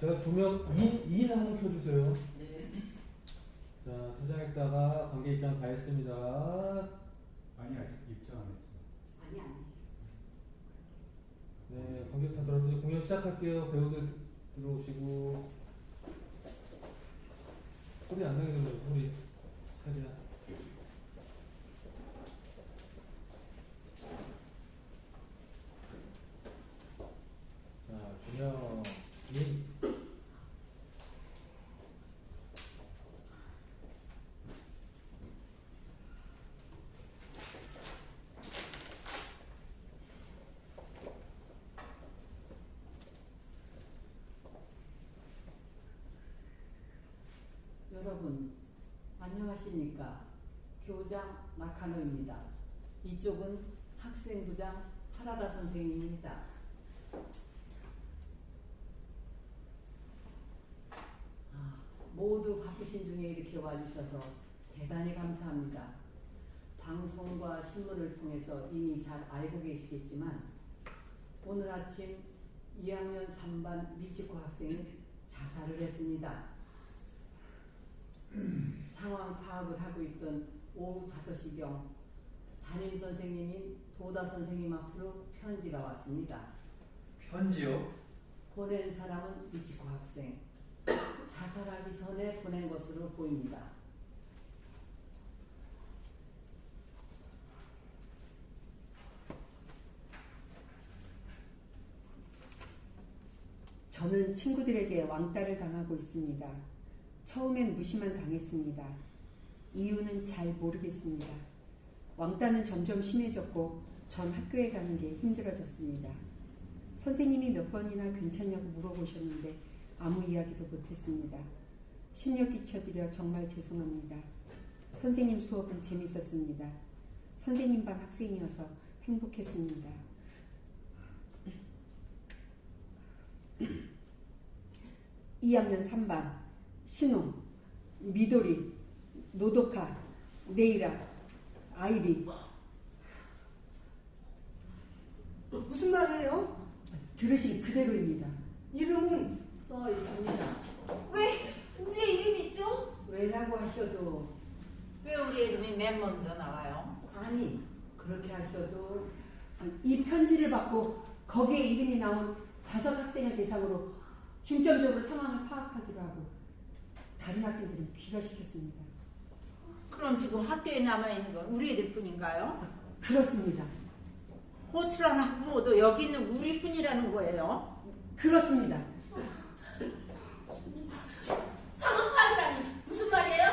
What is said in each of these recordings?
제가 조명 2인 한번 켜주세요. 네. 자, 도장했다가 관계 입장 다 했습니다. 아니 아직 입장 안 했어. 아니. 네, 관객 다 들어서 공연 시작할게요. 배우들 들어오시고. 소리 안 나게 들어요. 소리. 최대한. 자, 조명 2. 여러분 안녕하십니까? 교장 나카노입니다. 이쪽은 학생부장 하라다 선생님입니다. 모두 바쁘신 중에 이렇게 와주셔서 대단히 감사합니다. 방송과 신문을 통해서 이미 잘 알고 계시겠지만 오늘 아침 2학년 3반 미치코 학생이 자살을 했습니다. 상황 파악을 하고 있던 오후 5시경 담임 선생님인 도다 선생님 앞으로 편지가 왔습니다. 편지요? 보낸 사람은 미치코 학생. 자살하기 전에 보낸 것으로 보입니다. 저는 친구들에게 왕따를 당하고 있습니다. 처음엔 무시만 당했습니다. 이유는 잘 모르겠습니다. 왕따는 점점 심해졌고 전 학교에 가는 게 힘들어졌습니다. 선생님이 몇 번이나 괜찮냐고 물어보셨는데 아무 이야기도 못했습니다. 심려 끼쳐드려 정말 죄송합니다. 선생님 수업은 재밌었습니다. 선생님 반 학생이어서 행복했습니다. 2학년 3반 신호, 미도리, 노도카, 네이라, 아이리. 무슨 말이에요? 들으신 그대로입니다. 이름은 써 있습니다. 왜 우리 이름 있죠? 왜라고 하셔도 왜 우리 이름이 맨 먼저 나와요? 아니 그렇게 하셔도 이 편지를 받고 거기에 이름이 나온 5 학생을 대상으로 중점적으로 상황을 파악하기로 하고 다른 학생들은 귀가시켰습니다. 그럼 지금 학교에 남아있는 건 우리 애들뿐인가요? 그렇습니다. 호출한 학부모도 여기 있는 우리뿐이라는 거예요? 그렇습니다. 상황 파악이라니 무슨 말이에요?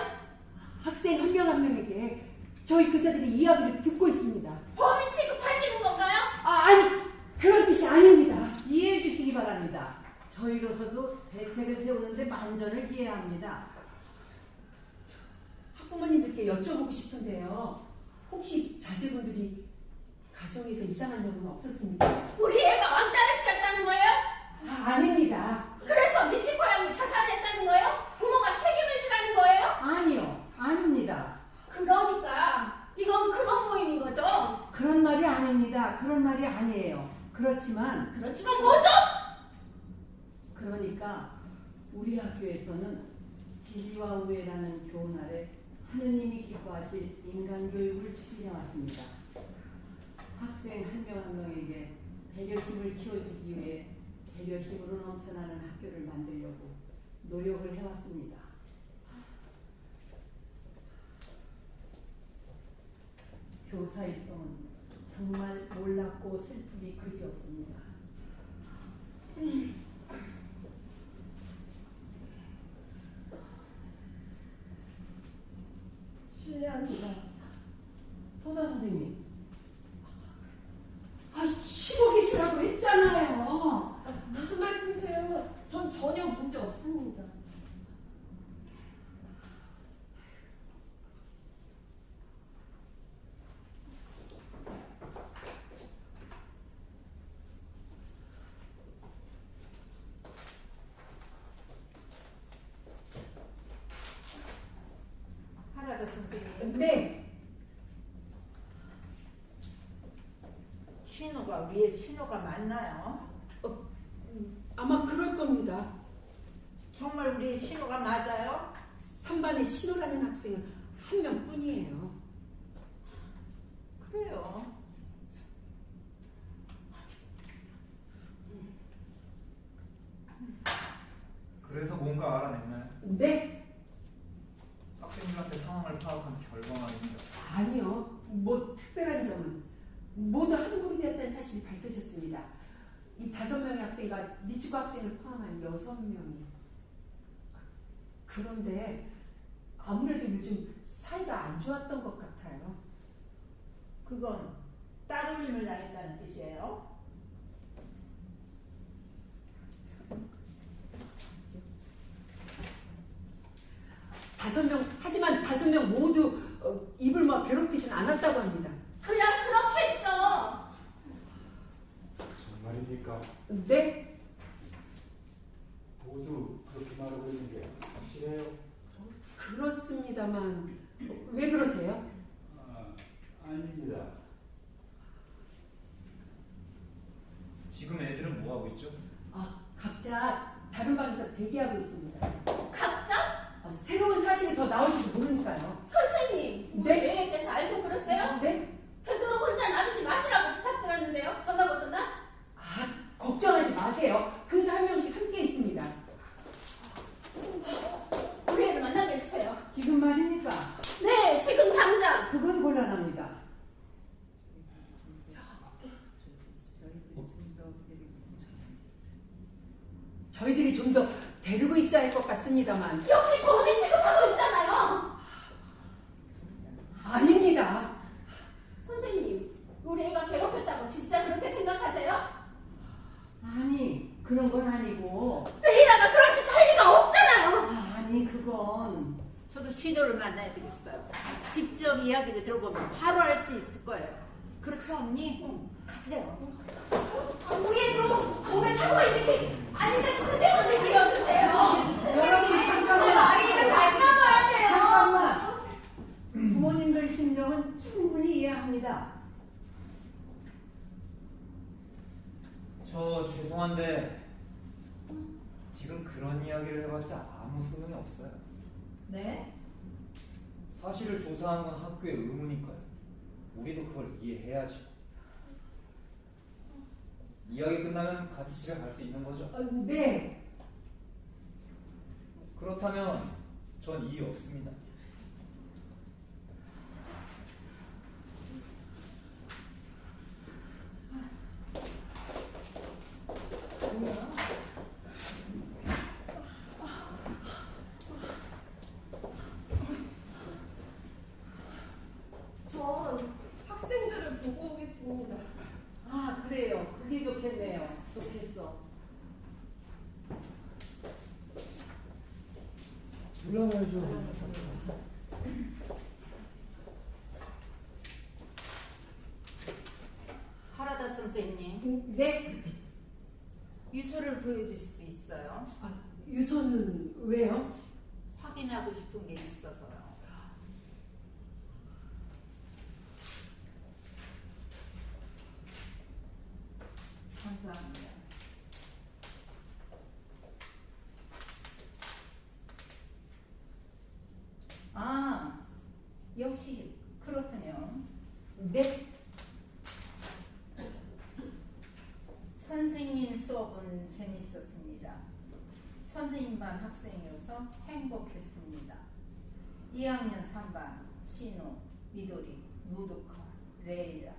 학생 한 명 한 명에게 저희 교사들이 이야기를 듣고 있습니다. 범인 취급하시는 건가요? 아니 그런 뜻이 아닙니다. 이해해 주시기 바랍니다. 저희로서도 대책을 세우는데 만전을 기해야 합니다. 학부모님들께 여쭤보고 싶은데요. 혹시 자제분들이 가정에서 이상한 점은 없었습니까? 우리 애가 왕따를 시켰다는 거예요? 아닙니다. 그래서 미치코 양이 자살을 했다는 거예요? 부모가 책임을 지라는 거예요? 아니요, 아닙니다. 그러니까 이건 그런 모임인 거죠? 그런 말이 아닙니다. 그런 말이 아니에요. 그렇지만 뭐죠? 그러니까 우리 학교에서는 진리와 우애라는 교훈 아래 하느님이 기뻐하실 인간교육을 추진해 왔습니다. 학생 한 명 한 명에게 배려심을 키워주기 위해 배려심으로 넘쳐나는 학교를 만들려고 노력을 해왔습니다. 교사 입동은 정말 놀랍고 슬프기 그지없습니다. 실례합니다. 도다 선생님. 쉬고 계시라고 했잖아요. 무슨 말씀이세요? 전 전혀 문제 없습니다. 하라다 선생님. 네. 신호가 위에 신호가 맞나요? 아마 그럴 겁니다. 정말 우리 신호가 맞아요? 3반에 신호라는 학생은 한 명뿐이에요. 그래요. 그래서 뭔가 알아냈나요? 네? 학생들한테 상황을 파악한 결과만 있습니다. 아니요. 뭐 특별한 점은 모두 한 그룹이었다는 사실이 밝혀졌습니다. 이 5명의 학생과 미주고 학생을 포함한 6명이. 그런데 아무래도 요즘 사이가 안 좋았던 것 같아요. 그건 따돌림을 당했다는 뜻이에요? 하지만 5명 모두 입을 막 괴롭히진 않았다고 합니다. 그냥 그렇겠죠. 정말입니까? 네? 모두 그렇게 말하고 있는 게 확실해요? 그렇습니다만 왜 그러세요? 아닙니다. 지금 애들은 뭐 하고 있죠? 각자 다른 방에서 대기하고 있습니다. 각자? 새로운 사실이 더 나올지도 모르니까요. 선생님, 우리 네? 애에 대해서 알고 그러세요? 네? 되도록 혼자 놔두지 마시라고 부탁드렸는데요. 전화 오던 날? 걱정하지 마세요. 그래서 한 명씩 함께 있습니다. 우리 애를 만나게 해주세요. 지금 말입니까? 네, 지금 당장. 그건 곤란합니다. 저희들이 좀 더 데리고 있어야 할 것 같습니다만. 역시 범인 취급하고 있잖아요. 아닙니다. 선생님, 우리 애가 괴롭혔다고 진짜 그렇게 생각하세요? 아니, 그런 건 아니고. 레이라가 그런 짓 할 리가 없잖아요. 아니, 그건. 저도 신호를 만나야 되겠어요. 직접 이야기를 들어보면 바로 알 수 있을 거예요. 그렇죠, 언니? 가세요. 우리 애도 뭔가 참고 있는지 아닌지 선생님 믿어주세요. 여러분, 잠깐만. 아이를 만나봐야 돼요. 잠깐만. 부모님들 심정은 충분히 이해합니다. 저 죄송한데 지금 그런 이야기를 해봤자 아무 소용이 없어요. 네? 사실을 조사하는 건 학교의 의무니까요. 우리도 그걸 이해해야죠. 이야기 끝나면 같이 집에 갈 수 있는 거죠? 네. 그렇다면 전 이의 없습니다. 전 학생들을 보고 오겠습니다. 그래요. 그게 좋겠네요. 좋겠어. 올라가야죠. 하라다 선생님, 네? 유서를 보여줄 수 있어요? 유서는 왜요? 확인하고 싶은 게 있어서요. 감사합니다. 역시 그렇군요. 네? 선생님 수업은 재밌었습니다. 선생님반 학생이어서 행복했습니다. 2학년 3반 신호, 미도리, 무도카, 레이라,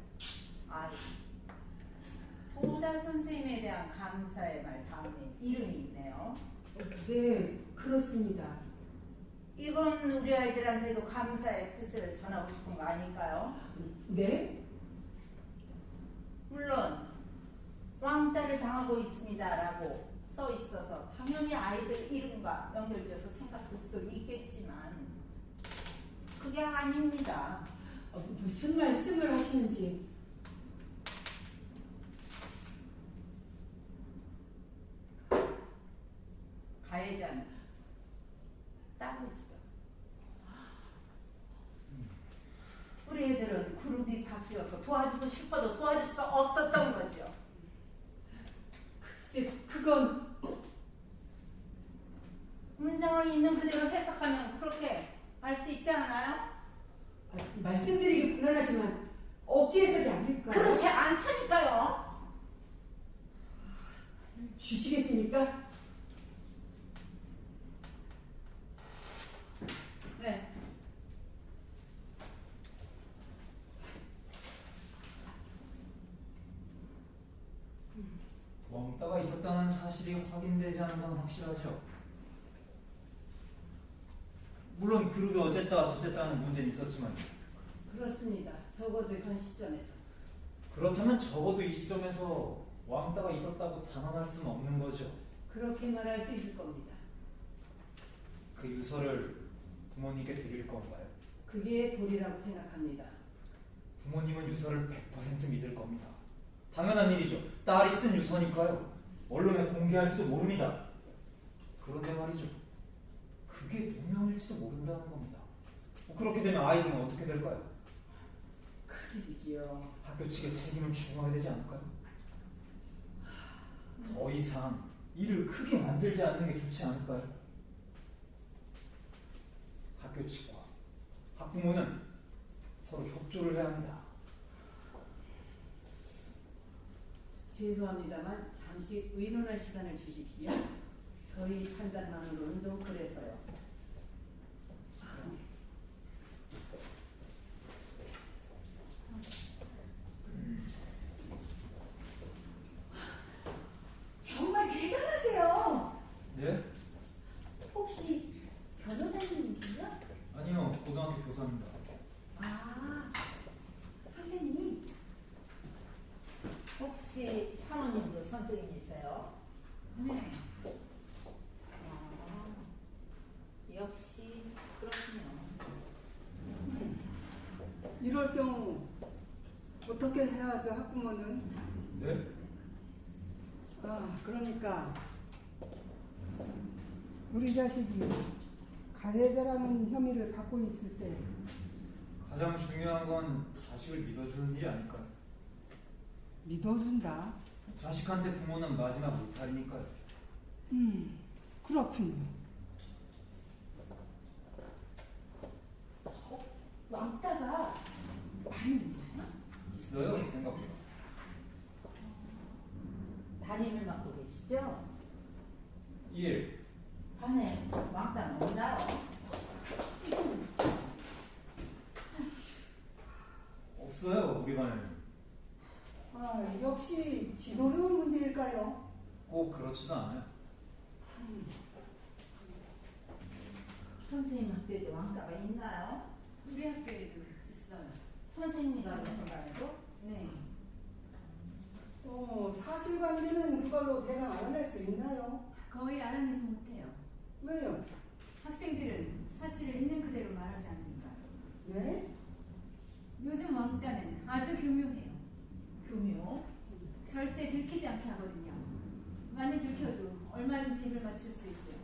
아이. 보다 선생님에 대한 감사의 말 다음에 이름이 있네요. 네, 그렇습니다. 이건 우리 아이들한테도 감사의 뜻을 전하고 싶은 거 아닐까요? 네? 물론 왕따를 당하고 있습니다라고 써 있어서 당연히 아이들 이름과 연결지어서 생각할 수도 있겠지만 그게 아닙니다. 무슨 말씀을 하시는지. 가해자는 따로 있어. 우리 애들은 그룹이 바뀌어서 도와주고 싶어도 도와줄 수 없었던 거죠. 글쎄, 그건 그렇습니까? 네. 왕따가 있었다는 사실이 확인되지 않은 건 확실하죠. 물론 그룹이 어쨌다 저쨌다는 문제는 있었지만 그렇습니다. 적어도 현 시점에서. 그렇다면 적어도 이 시점에서 왕따가 있었다고 단언할 수는 없는 거죠. 그렇게 말할 수 있을 겁니다. 그 유서를 부모님께 드릴 건가요? 그게 도리라고 생각합니다. 부모님은 유서를 100% 믿을 겁니다. 당연한 일이죠. 딸이 쓴 유서니까요. 언론에 공개할지도 모릅니다. 그런데 말이죠. 그게 누명일지도 모른다는 겁니다. 그렇게 되면 아이들은 어떻게 될까요? 큰일이지요. 학교 측에 책임을 추궁하게 되지 않을까요? 더 이상 일을 크게 만들지 않는 게 좋지 않을까요? 학교 측과 학부모는 서로 협조를 해야 합니다. 죄송합니다만 잠시 의논할 시간을 주십시오. 저희 판단만으로는 좀 그래서요. 정말 대단하세요. 네? 혹시 변호사님이세요? 아니요, 고등학교 교사입니다. 아, 선생님. 혹시 사모님도 선생님이세요? 네. 아, 역시 그렇군요. 이럴 경우 어떻게 해야죠, 학부모는? 네? 그러니까 우리 자식이 가해자라는 혐의를 받고 있을 때 가장 중요한 건 자식을 믿어주는 일이 아닐까요? 믿어준다. 자식한테 부모는 마지막 물타리니까요. 그렇군요. 왕따가 많이 있나요? 있어요, 생각보다. 담임을 맡고 계시죠? 예, 반에 왕따는 없나요? 없어요, 우리 반에는. 역시 지도력 문제일까요? 꼭 그렇지도 않아요. 선생님 학교에도 왕따가 있나요? 우리 학교에도 있어요. 선생님이 가는 반에도? 네. 사실관계는 그걸로 대강 알아낼 수 있나요? 거의 알아내지 못해요. 왜요? 학생들은 사실을 있는 그대로 말하지 않으니까요. 왜? 요즘 왕따는 아주 교묘해요. 교묘? 절대 들키지 않게 하거든요. 만일 들켜도 얼마든지 입을 맞출 수 있고요.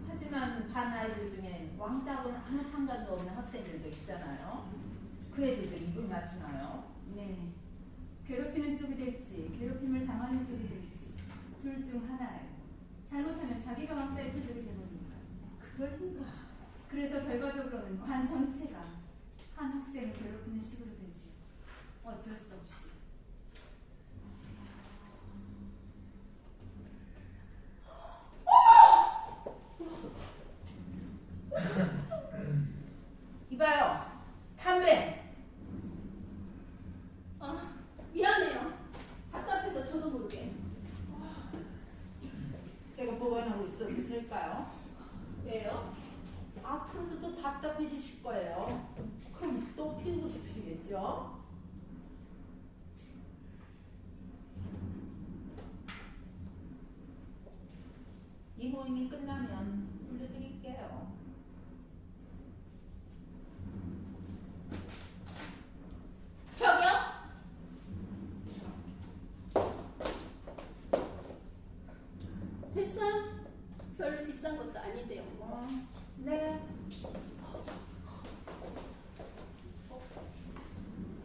하지만 반 아이들 중엔 왕따하고는 아무 상관도 없는 학생들도 있잖아요. 그 애들도 입을 맞추나요? 네. 괴롭히는 쪽이 될지 괴롭힘을 당하는 쪽이 될지 둘 중 하나예요. 잘못하면 자기가 왕따의 표적이 되거든요. 그럴까? 그래서 결과적으로는 반 전체가 한 학생을 괴롭히는 식으로 되지. 어쩔 수 없이. 이봐요. 담배. 미안해요. 답답해서 저도 모르게. 제가 보관하고 있어도 될까요? 왜요? 앞으로도 또 답답해지실 거예요. 그럼 또 피우고 싶으시겠죠? 이 모임이 끝나면 돌려드릴게요. 저기요? 됐어요? 별로 비싼 것도 아닌데요. 네.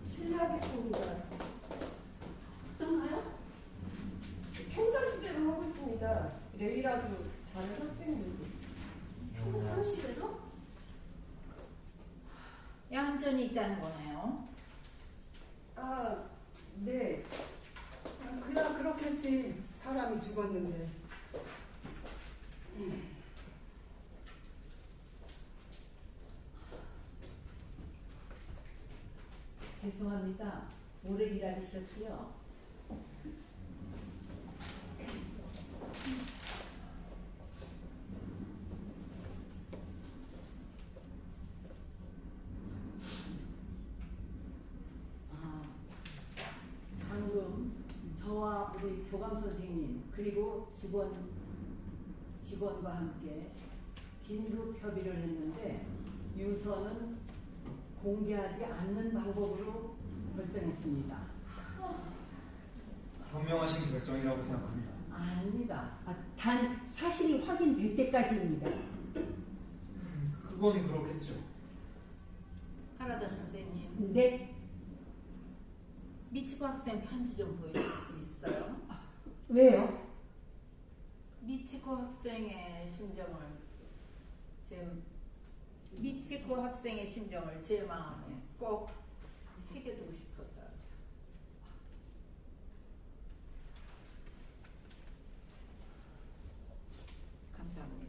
실례하겠습니다. 어떤가요? 평상시대로 하고 있습니다. 내일이라도 다른 학생들도 평상시대로? 얌전히 있다는 거네요. 네. 그냥 그렇겠지. 사람이 죽었는데. 죄송합니다. 오래 기다리셨지요? 방금 저와 우리 교감 선생님 그리고 직원과 함께 긴급 협의를 했는데 유서는 공개하지 않는 방법으로 결정했습니다. 현명하신 결정이라고 생각합니다. 아닙니다. 단 사실이 확인될 때까지입니다. 그건 그렇겠죠. 하나다 선생님, 네, 미치코 학생 편지 좀 보여줄 수 있어요? 왜요? 미치코 학생의 심정을 제 마음에 꼭 새겨두고 싶었어요. 감사합니다.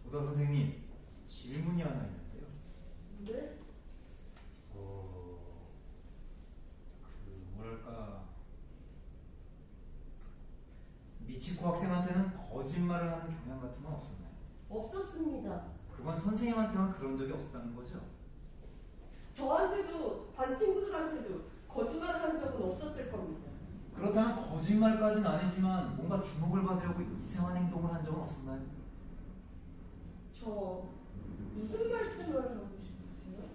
도다 선생님, 질문이 하나 있는데요. 네? 뭐랄까, 미치코 학생한테는 거짓말을 하는 경향 같은 건 없었나요? 없었습니다. 그건 선생님한테만 그런 적이 없었다는 거죠? 저한테도 반 친구들한테도 거짓말을 한 적은 없었을 겁니다. 그렇다면 거짓말까지는 아니지만 뭔가 주목을 받으려고 이상한 행동을 한 적은 없었나요? 저 무슨 말씀을 하고 싶으세요?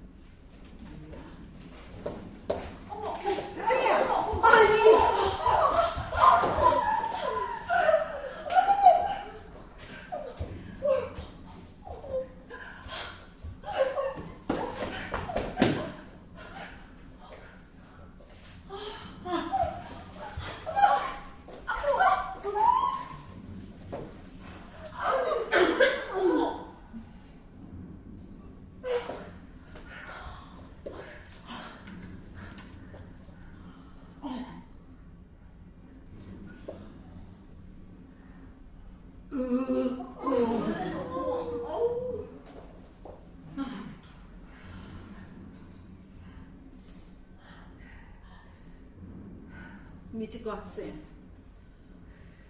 미치코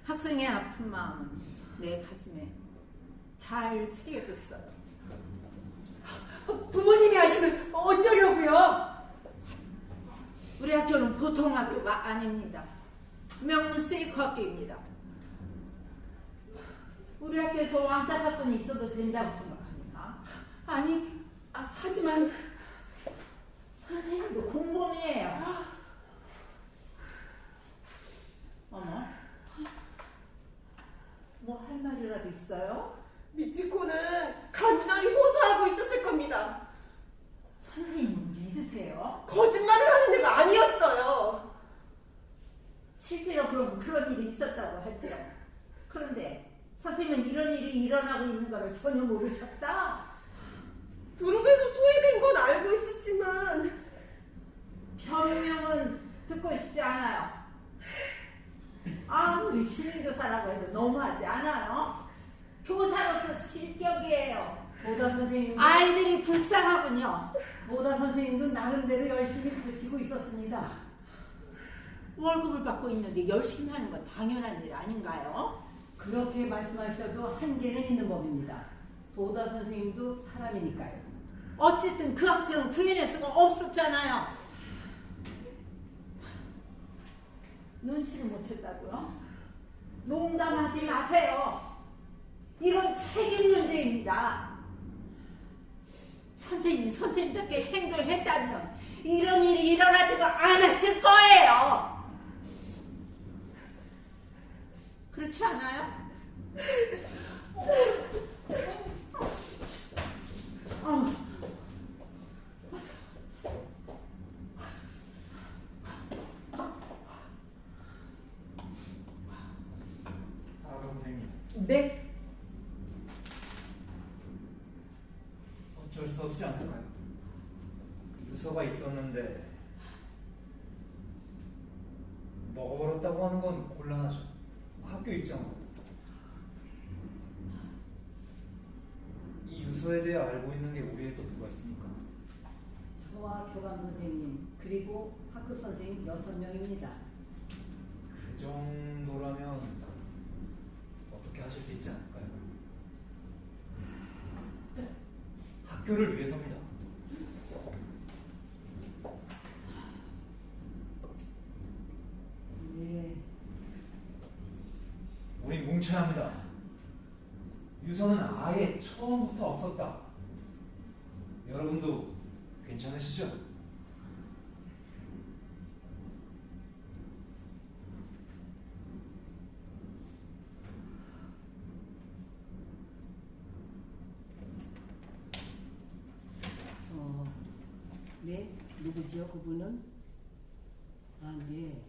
학생의 아픈 마음은 내 가슴에 잘 새겨뒀어요. 부모님이 하시면 어쩌려고요? 우리 학교는 보통 학교가 아닙니다. 명문 세이코 학교입니다. 우리 학교에서 왕따 사건이 있어도 된다고 생각합니다. 아니, 하지만 선생님도 공범이에요. 어머, 뭐 할 말이라도 있어요? 미치코는 간절히 호소하고 있었을 겁니다. 선생님 믿으세요? 거짓말을 하는 애가 아니었어요. 실제로 그런 일이 있었다고 하죠. 그런데 선생님은 이런 일이 일어나고 있는 것을 전혀 모르셨다? 그룹에서 소외된 건 알고 있었지만 변명은 듣고 싶지 않아요. 아무리 시민교사라고 해도 너무하지 않아요? 교사로서 실격이에요. 보다 선생님도 아이들이 불쌍하군요. 보다 선생님도 나름대로 열심히 가르치고 있었습니다. 월급을 받고 있는데 열심히 하는 건 당연한 일 아닌가요? 그렇게 말씀하셔도 한계는 있는 법입니다. 보다 선생님도 사람이니까요. 어쨌든 그 학생은 구인할 수가 없었잖아요. 눈치를 못 챘다고요? 농담하지 마세요. 이건 책임 문제입니다. 선생님이 선생님답게 행동했다면 이런 일이 일어나지도 않았을 거예요. 그렇지 않아요? 선생님, 네, 어쩔 수 없지 않을까요? 유서가 있었는데 먹어버렸다고 하는 건 곤란하죠. 학교 입장으로. 이 유서에 대해 알고 있는 게 우리에 또 누가 있습니까? 저와 교감 선생님 그리고 학교 선생님 6명입니다. 그 정도라면 어떻게 하실 수 있지 않을까요? 학교를 위해서입니다. 네. 우린 뭉쳐야 합니다. 유서는 아예 처음부터 없었다. 여러분도 괜찮으시죠? 네? 누구지요? 그분은? 아, 네.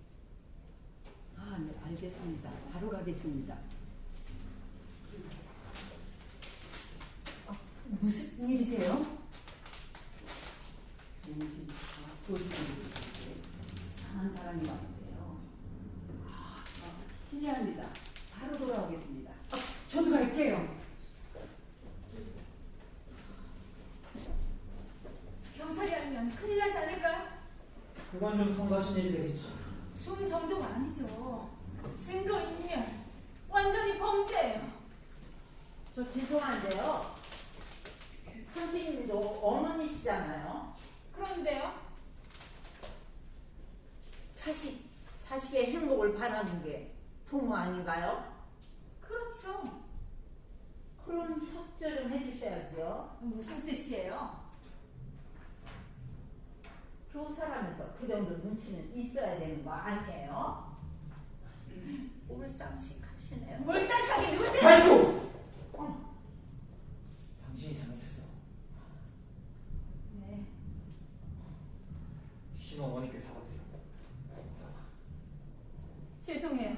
아, 네, 알겠습니다. 바로 가겠습니다. 무슨 일이세요? 이상한 사람이 왔는데요. 실례합니다. 바로 돌아오겠습니다. 저도 갈게요. 경찰이 알면 큰일 나지 않을까? 그건 좀 성가신 일이 되겠지. 숭 정도가 아니죠. 증거인멸. 완전히 범죄예요. 저 죄송한데요. 선생님도 어머니시잖아요. 그런데요? 자식의 행복을 바라는 게 부모 아닌가요? 그렇죠. 그럼 협조 좀 해주셔야죠. 무슨 뜻이에요? 교사라면서 그 정도 눈치는 있어야 되는 거 아니에요? 올상식 하시네요. 몰살차기 누구든 아이고! 당신이 잘못했어. 네. 신호 어머니께 사과드려. 사과. 죄송해요.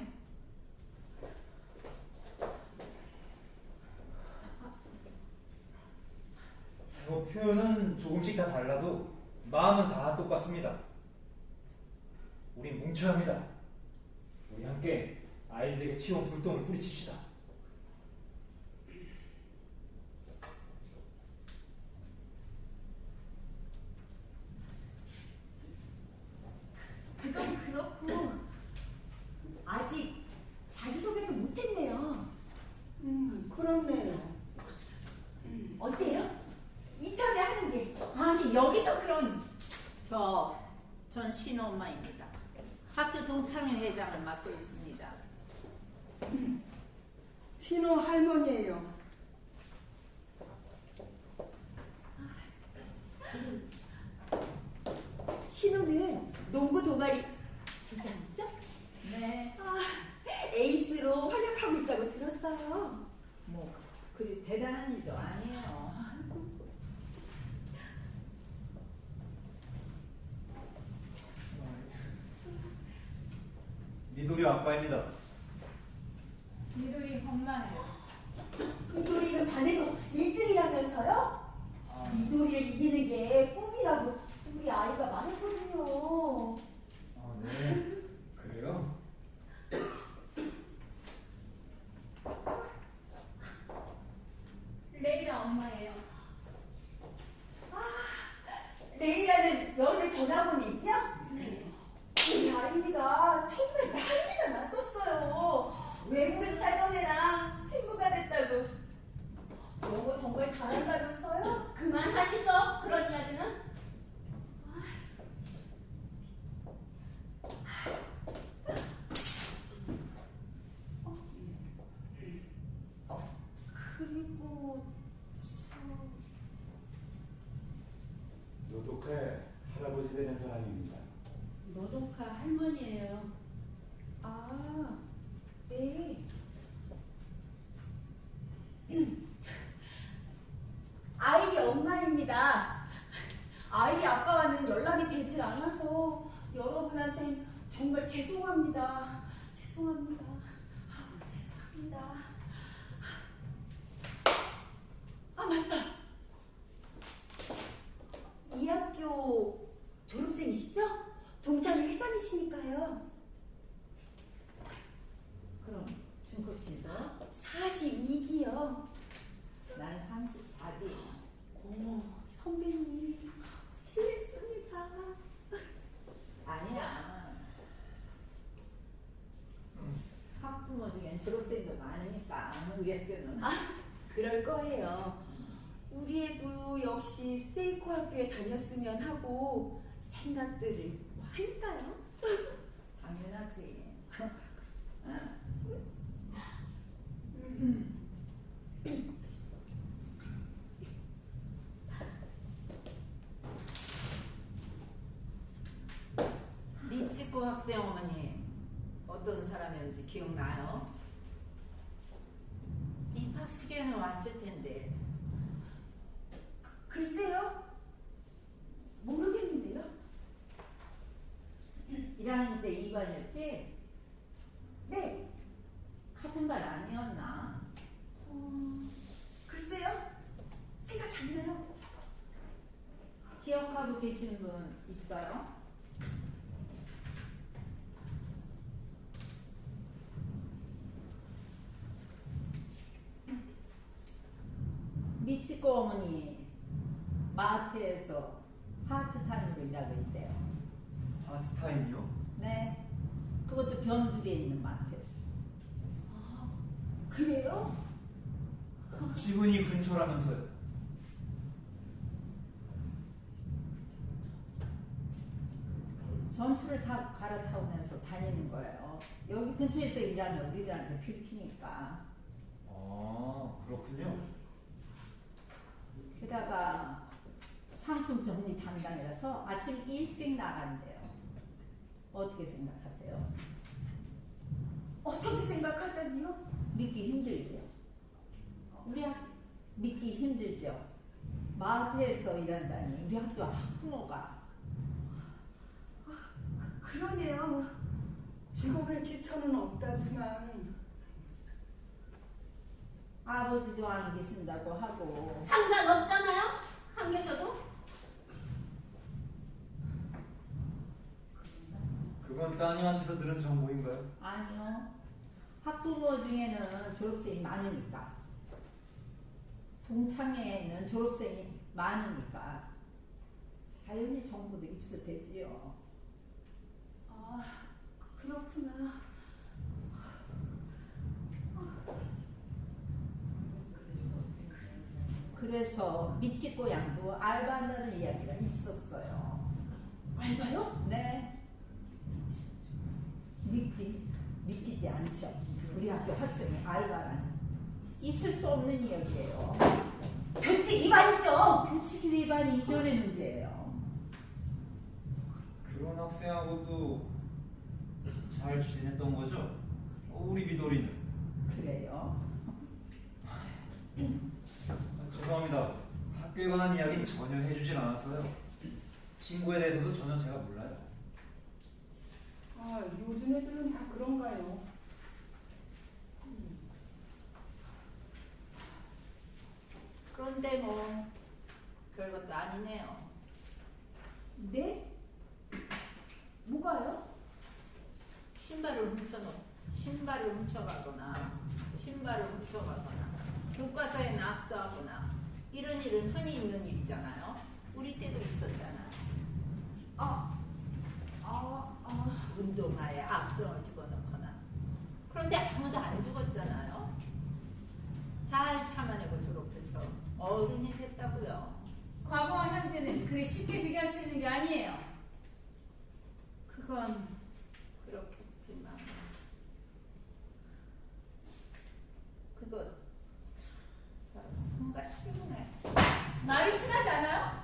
뭐 표현은 조금씩 다 달라도 마음은 다 똑같습니다. 우린 뭉쳐야 합니다. 우리 함께 아이들에게 튀어온 불똥을 뿌리칩시다. 그건 그렇고 아직 자기소개도 못했네요. 그렇네요. 어때요? 이참에 하는 게. 아니 여기서 그런 전 신호 엄마입니다. 학교 동창회장을 맡고 있습니다. 신호 할머니예요. 신우는 농구 동아리 부장이죠? 네. 에이스로 활약하고 있다고 들었어요. 뭐 그리 대단한 일도 아니에요. 미도리 아빠입니다. 미돌이 엄마예요. 미도리는 반에서 1등이라면서요? 미도리를 이기는 게 꿈이라고 우리 아이가 말했거든요. 아, 네. 그래요? 레이라 엄마예요. 레이라는 여름에 전화번호 있죠? 네. 우리 아이디가 정말 난리가 났었어요. 외국에서 살던 애랑 친구가 됐다고. 영어 정말 잘한다면서요? 그만하시죠. 그런 이야기는. 그리고 노독할 할아버지 되는 사람입니다. 노동카 할머니예요. 아, 네. 아이리 엄마입니다. 아이리 아빠와는 연락이 되질 않아서 여러분한테 정말 죄송합니다. 죄송합니다. 죄송합니다. 아, 맞다. 이 학교 우리 학교는. 그럴 거예요. 우리 애도 역시 세이코 학교에 다녔으면 하고 생각들을 하니까요. 당연하지. 미치코 학생 어머니 어떤 사람이었는지 기억나요? 입학식에는 왔을 텐데. 글쎄요. 모르겠는데요. 1학년 때 2반이었지? 네. 같은 반 아니었나? 글쎄요. 생각이 안 나요. 기억하고 계시는 분 있어요? 미치코 어머니 마트에서 파트타임으로 일하고 있대요. 파트타임이요? 네. 그것도 변두리에 있는 마트에서. 그래요? 집은이 근처라면서요. 전철을 다 갈아타오면서 다니는 거예요. 여기 근처에서 일하면 우리한테 필피니까. 그렇군요. 게다가 상품 정리 담당이라서 아침 일찍 나간대요. 어떻게 생각하세요? 어떻게 생각하다니요? 믿기 힘들죠? 믿기 힘들죠? 마트에서 일한다니 우리 학교 학부모가. 그러네요. 직업의 기천은 없다지만 아버지도 안 계신다고 하고. 상관없잖아요. 안 계셔도. 그건 따님한테서 들은 정보인가요? 아니요. 학부모 중에는 졸업생이 많으니까. 동창회에는 졸업생이 많으니까 자연히 정보도 입수되지요. 그렇구나. 그래서 미치코 양도 알바한다는 이야기가 있었어요. 알바요? 네. 믿기지 않죠. 우리 학교 학생이 알바라니. 있을 수 없는 이야기예요. 규칙 위반이죠. 규칙 위반이 이전의 문제예요. 그런 학생하고도 잘 지냈던 거죠? 우리 미도리는? 그래요. 죄송합니다. 학교에 관한 이야기는 전혀 해주질 않아서요. 친구에 대해서도 전혀 제가 몰라요. 요즘 애들은 다 그런가요? 그런데 뭐 별것도 아니네요. 네? 뭐가요? 신발을 훔쳐가거나 교과서에 낙서하거나 이런 일은 흔히 있는 일이잖아요. 우리 때도 있었잖아요. 운동화에 악정을 집어넣거나. 그런데 아무도 안 죽었잖아요. 잘 참아내고 졸업해서 어른이 됐다고요. 과거와 현재는 그리 쉽게 비교할 수 있는 게 아니에요. 그건 그렇겠지만 그거 뭔가 싫네. 말이 심하지 않아요?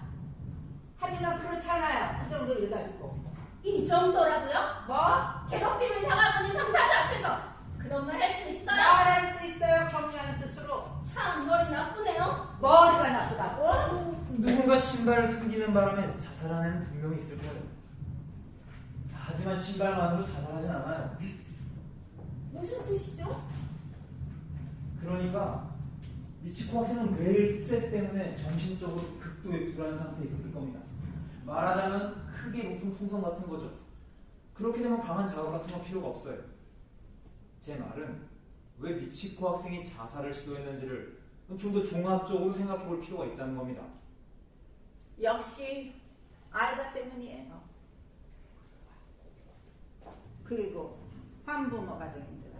하지만 그렇잖아요. 그 정도 일 가지고. 이 정도라고요? 뭐? 괴롭힘을 당하고 있는 당사자 앞에서 그런 말 할 수 있어요? 말할 수 있어요. 경량한 뜻으로. 참 머리 나쁘네요. 머리가 나쁘다고? 누군가 신발을 숨기는 바람에 자살한 애는 분명히 있을 거예요. 하지만 신발만으로 자살하진 않아요. 무슨 뜻이죠? 그러니까 미치코 학생은 매일 스트레스 때문에 정신적으로 극도의 불안 상태에 있었을 겁니다. 말하자면 크게 높은 풍선 같은 거죠. 그렇게 되면 강한 자극 같은 건 필요가 없어요. 제 말은 왜 미치코 학생이 자살을 시도했는지를 좀 더 종합적으로 생각해 볼 필요가 있다는 겁니다. 역시 알바 때문이에요. 그리고 한부모 가정입니다.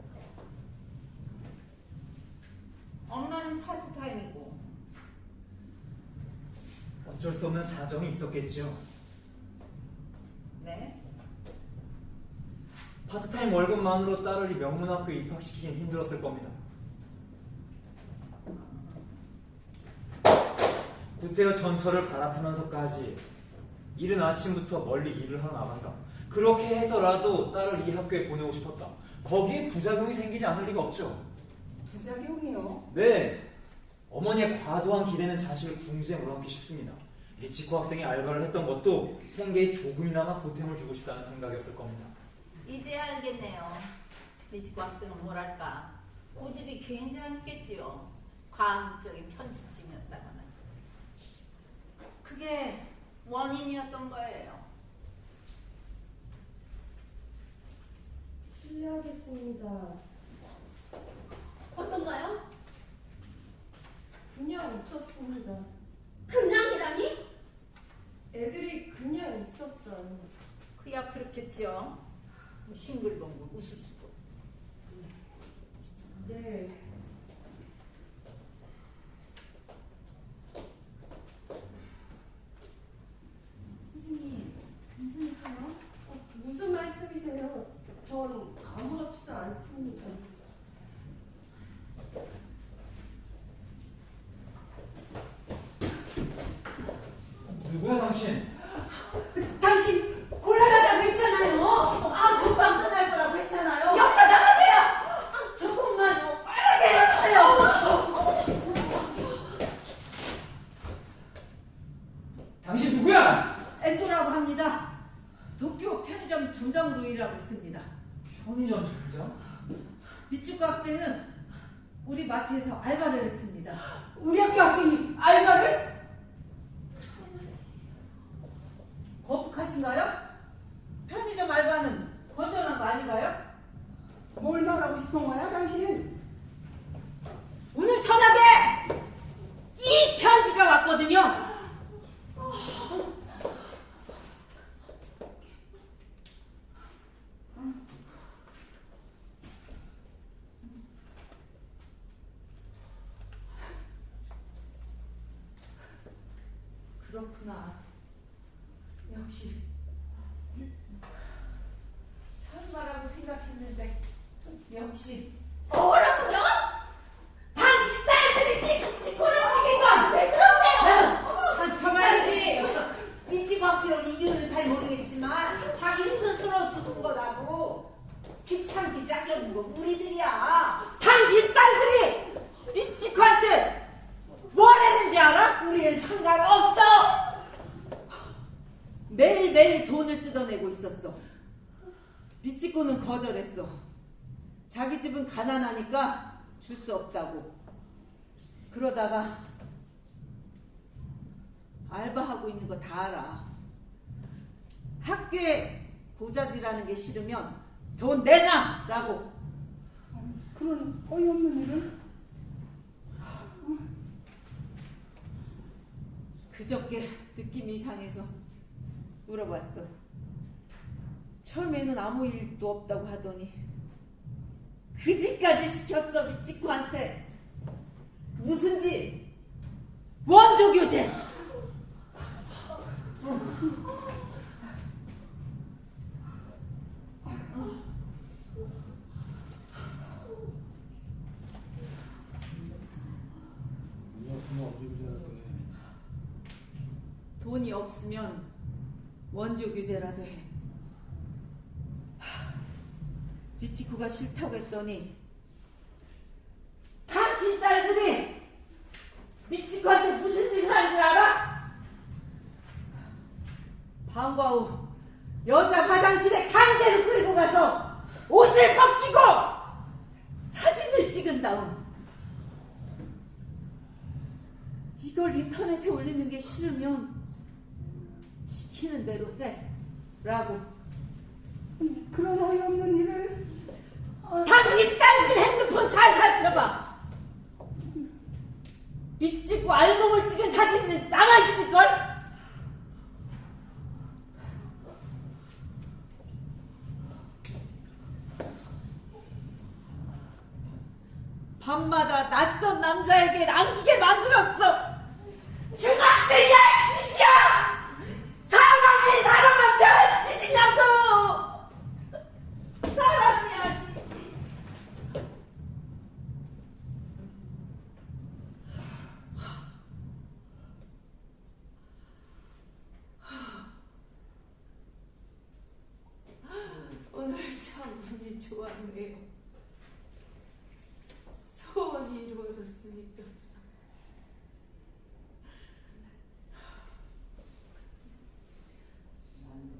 엄마는 파트타임이고. 어쩔 수 없는 사정이 있었겠죠. 네? 파트타임 월급만으로 딸을 이 명문학교에 입학시키긴 힘들었을 겁니다. 구태여 전철을 갈아타면서까지 이른 아침부터 멀리 일을 하러 나간다. 그렇게 해서라도 딸을 이 학교에 보내고 싶었다. 거기에 부작용이 생기지 않을 리가 없죠. 부작용이요? 네, 어머니의 과도한 기대는 자식을 궁지에 몰아넣기 쉽습니다. 미치코 학생이 알바를 했던 것도 생계에 조금이나마 보탬을 주고 싶다는 생각이었을 겁니다. 이제 알겠네요. 미치코 학생은 뭐랄까 고집이 굉장했겠지요. 과학적인 편집증이었다거나. 그게 원인이었던 거예요. 실례하겠습니다. 어떤가요? 그냥 있었습니다. 그냥이라니? 애들이 그냥 있었어요. 그야 그렇겠죠. 싱글벙글 웃을 수도. 네. 선생님, 괜찮으세요? 무슨 말씀이세요? 전 아무렇지도 않습니다. 누구야 당신? 당신 곤란하다고 했잖아요. 아, 금방 끝날 거라고 했잖아요. 여기서 나가세요! 조금만 빠르게 해주세요. 당신 누구야? 엔도라고 합니다. 도쿄 편의점 점장으로 일하고 있습니다. 편의점 점장? 미츠코 학생은 우리 마트에서 알바를 했습니다. 우리 학교 학생이 알바를? 거북하신가요? 편의점 알바는 건전한 거 아닌가요? 뭘 말하고 싶은 거야, 당신? 오늘 저녁에 이 편지가 왔거든요. 그렇구나. 역시 설마라고 생각했는데 역시 뭐라고요? 당신 딸들이 지코를 죽인 건 왜 그러세요? 참아야지. 미치코 학생은 이유는 잘 모르겠지만 자기 스스로 죽은 거라고. 귀찮게 짝여준 거 우리들이야. 당신 딸들이 미치코한테 뭘 했는지 알아? 우리는 상관없어. 매일매일 돈을 뜯어내고 있었어. 미치코는 거절했어. 자기 집은 가난하니까 줄 수 없다고. 그러다가 알바하고 있는 거 다 알아. 학교에 고자질하는 게 싫으면 돈 내놔! 라고. 그런 어이없는 일을? 그저께 느낌이 이상해서 물어봤어. 처음에는 아무 일도 없다고 하더니 그 집까지 시켰어. 미치코한테. 무슨 집? 원조 교재. 돈이 없으면 원조 규제라도 해. 미치코가 싫다고 했더니 당신 딸들이 미치코한테 무슨 짓을 하는 줄 알아? 방과 후 여자 화장실에 강제로 끌고 가서 옷을 벗기고 사진을 찍은 다음 이걸 인터넷에 올리는 게 싫으면 시키는 대로 해 라고. 그런 어이없는 일을? 당신 딸들 핸드폰 잘 살펴봐. 미치고 알몸을 찍은 사진은 남아있을걸? 밤마다 낯선 남자 좋았네요. 소원이 이루어졌으니까.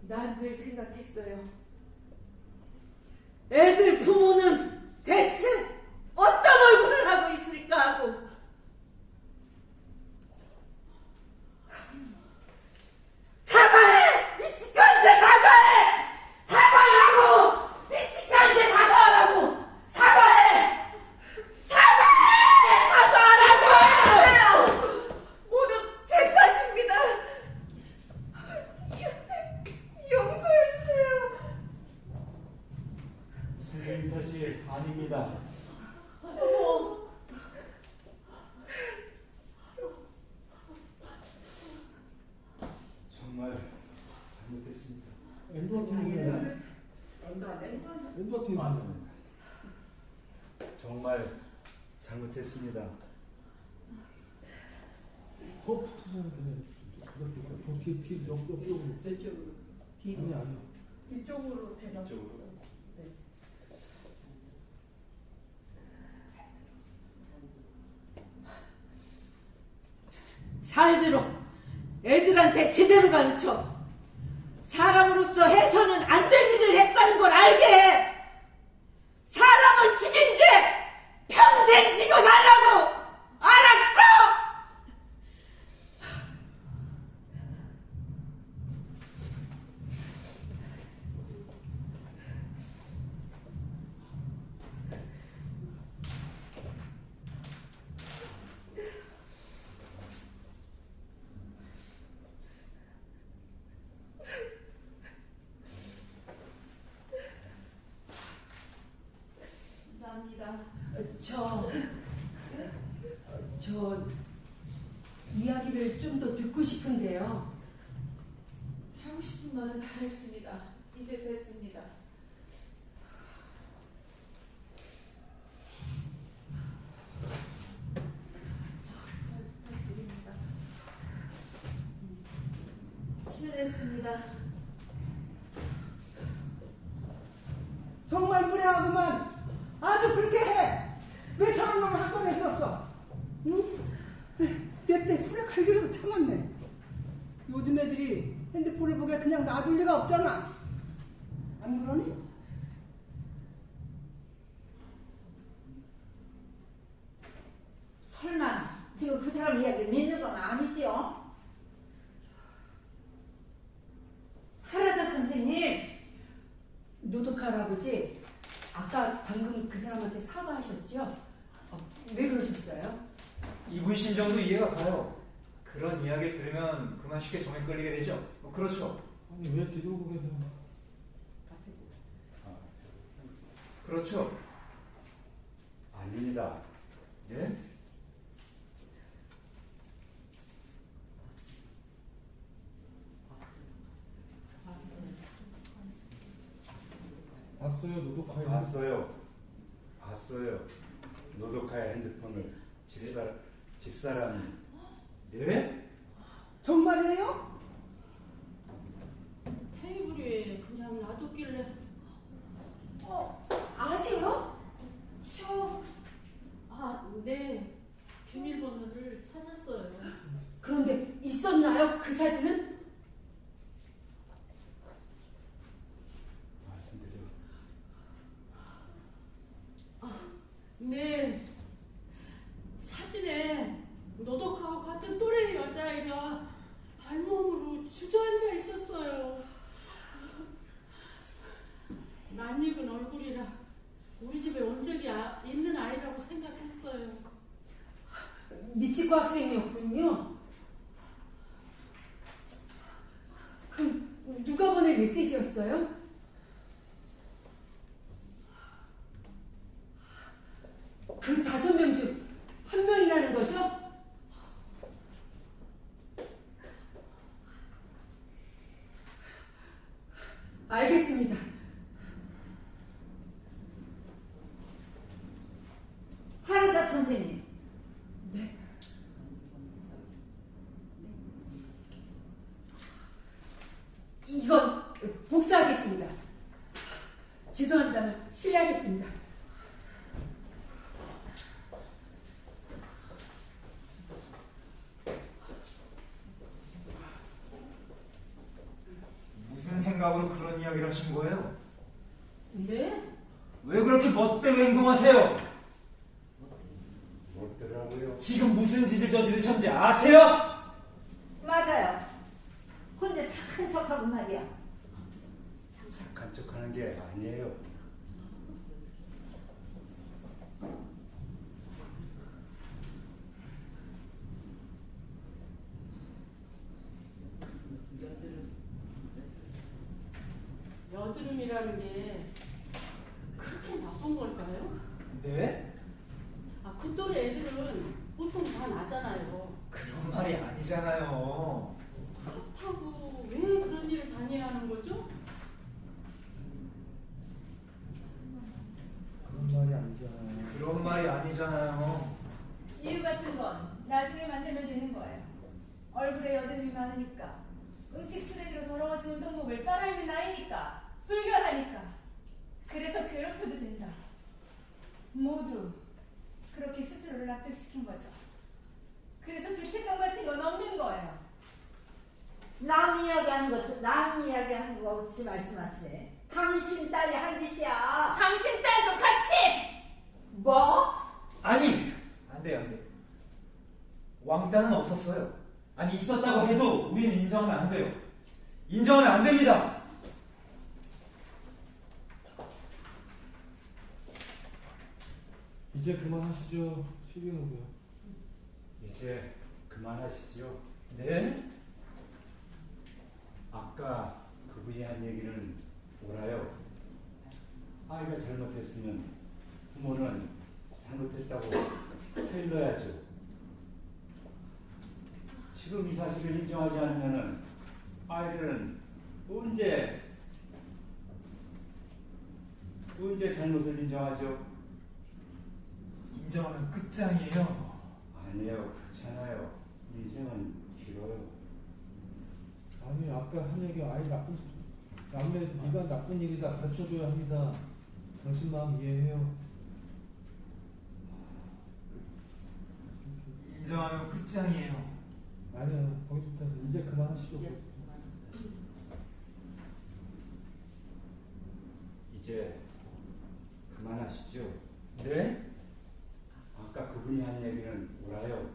난 늘 생각했어요. 애들 부모는 대체 어떤 얼굴을 하고 있을까 하고. 사과해! 미치간데 사과해! 사과하라고! 미치간데 사과하라고! 사과해! 사과해! 사과하라고! 모두 제 탓입니다. 용서해주세요. 선생님 탓이 아닙니다. 정말 잘못했습니다. 엔도 같은 경우는 엔도 같은 경우는 정말 잘못했습니다. 투자는 그냥 옆쪽으로 왼쪽으로. 아니 이쪽으로 대답. 이쪽으로. 잘 들어. 애들한테 제대로 가르쳐. 사람으로서 해서는 안 될 일을 했다는 걸 알게 해. 사람을 죽인 죄 평생 지고 살라고. 알았어? 감사합니다. 저 이야기를 좀 더 듣고 싶은데요. 하고 싶은 말은 다 했습니다. 이제 됐습니다. 부탁드립니다. 실례했습니다. 정말 무례하구만. 아주 그렇게 해. 왜 저런 놈을 한 번에 썼어? 응? 내 때 후레 갈기려도 참았네. 요즘 애들이 핸드폰을 보게 그냥 놔둘 리가 없잖아. 안 그러니? 설마 지금 그 사람 이야기 믿는 건 아니지요? 하라다 선생님, 노독 할아버지, 아까 방금 그 사람한테 사과하셨죠? 왜 그러셨어요? 이분 심정도 이해가 가요. 그런 이야기를 들으면 그만 쉽게 정에 끌리게 되죠. 그렇죠. 아니 왜 기도국에서 그렇죠. 아닙니다. 예? 봤어요 노독하여 봤어요. 노독하의 핸드폰을 집사람이. 예? 정말이에요? 테이블 위에 그냥 놔뒀길래. 아세요? 네. 비밀번호를 찾았어요. 그런데 있었나요? 그 사진은? 말씀드려. 네. 사진에 노독하고 같은 또래의 여자아이가 알몸으로 주저앉아 있었어요. 낯익은 얼굴이라 우리 집에 온 적이 있는 아이라고 생각했어요. 미치코 학생이었군요. 그 누가 보낸 메시지였어요? 그 5명 중 한 명이라는 거죠? 알겠습니다. 하라다 선생님, 네. 이건 복사하겠습니다. 죄송합니다만 실례하겠습니다. 무슨 생각으로 그런 이야기를 하신 거예요? 네? 왜 그렇게 멋대로 행동하세요? 뭐더라고요? 지금 무슨 짓을 저지르셨는지 아세요? 맞아요. 혼자 착한 척하고 말이야. 착한 척하는 게 아니에요. 여드름이라는 게 그렇게 나쁜 걸까요? 네? 아, 그 또래 애들은 보통 다 나잖아요. 그런 말이 아니잖아요. 그렇다고 왜 그런 일을 당해야 하는 거죠? 그런 말이 아니잖아요. 그런 말이 아니잖아요. 이유 같은 건 나중에 만들면 되는 거예요. 얼굴에 여드름이 많으니까, 음식 쓰레기로 돌아가신 운동복을 빨아입는 나이니까, 불결하니까. 그래서 괴롭혀도 된다. 모두 그렇게 스스로를 납득시킨 거죠. 그래서 죄책감 같은 건 없는 거예요. 남 이야기하는 거 없이 말씀하시네. 당신 딸이 한 짓이야. 당신 딸도 같이! 뭐? 아니, 안 돼요, 안 돼요. 왕따는 없었어요. 아니, 있었다고 해도 우리는 인정하면 안 돼요. 인정하면 안 됩니다. 이제 그만하시죠. 시기노고요. 이제 그만하시죠. 네? 아까 그분이 한 얘기는 옳아요. 아이가 잘못했으면 부모는 잘못했다고 흘러야죠. 지금 이 사실을 인정하지 않으면 아이들은 언제 잘못을 인정하죠? 인정하면 끝장이에요. 아니에요. 그렇잖아요. 인생은 길어요. 아니 아까 한 얘기 아이 남의 네가 나쁜 일이다 가르쳐줘야 합니다. 당신 마음 이해해요. 인정하면 끝장이에요. 아니요 거기서부터 이제 그만하시죠. 이제 그만하시죠. 네? 아까 그분이 한 얘기는 옳아요.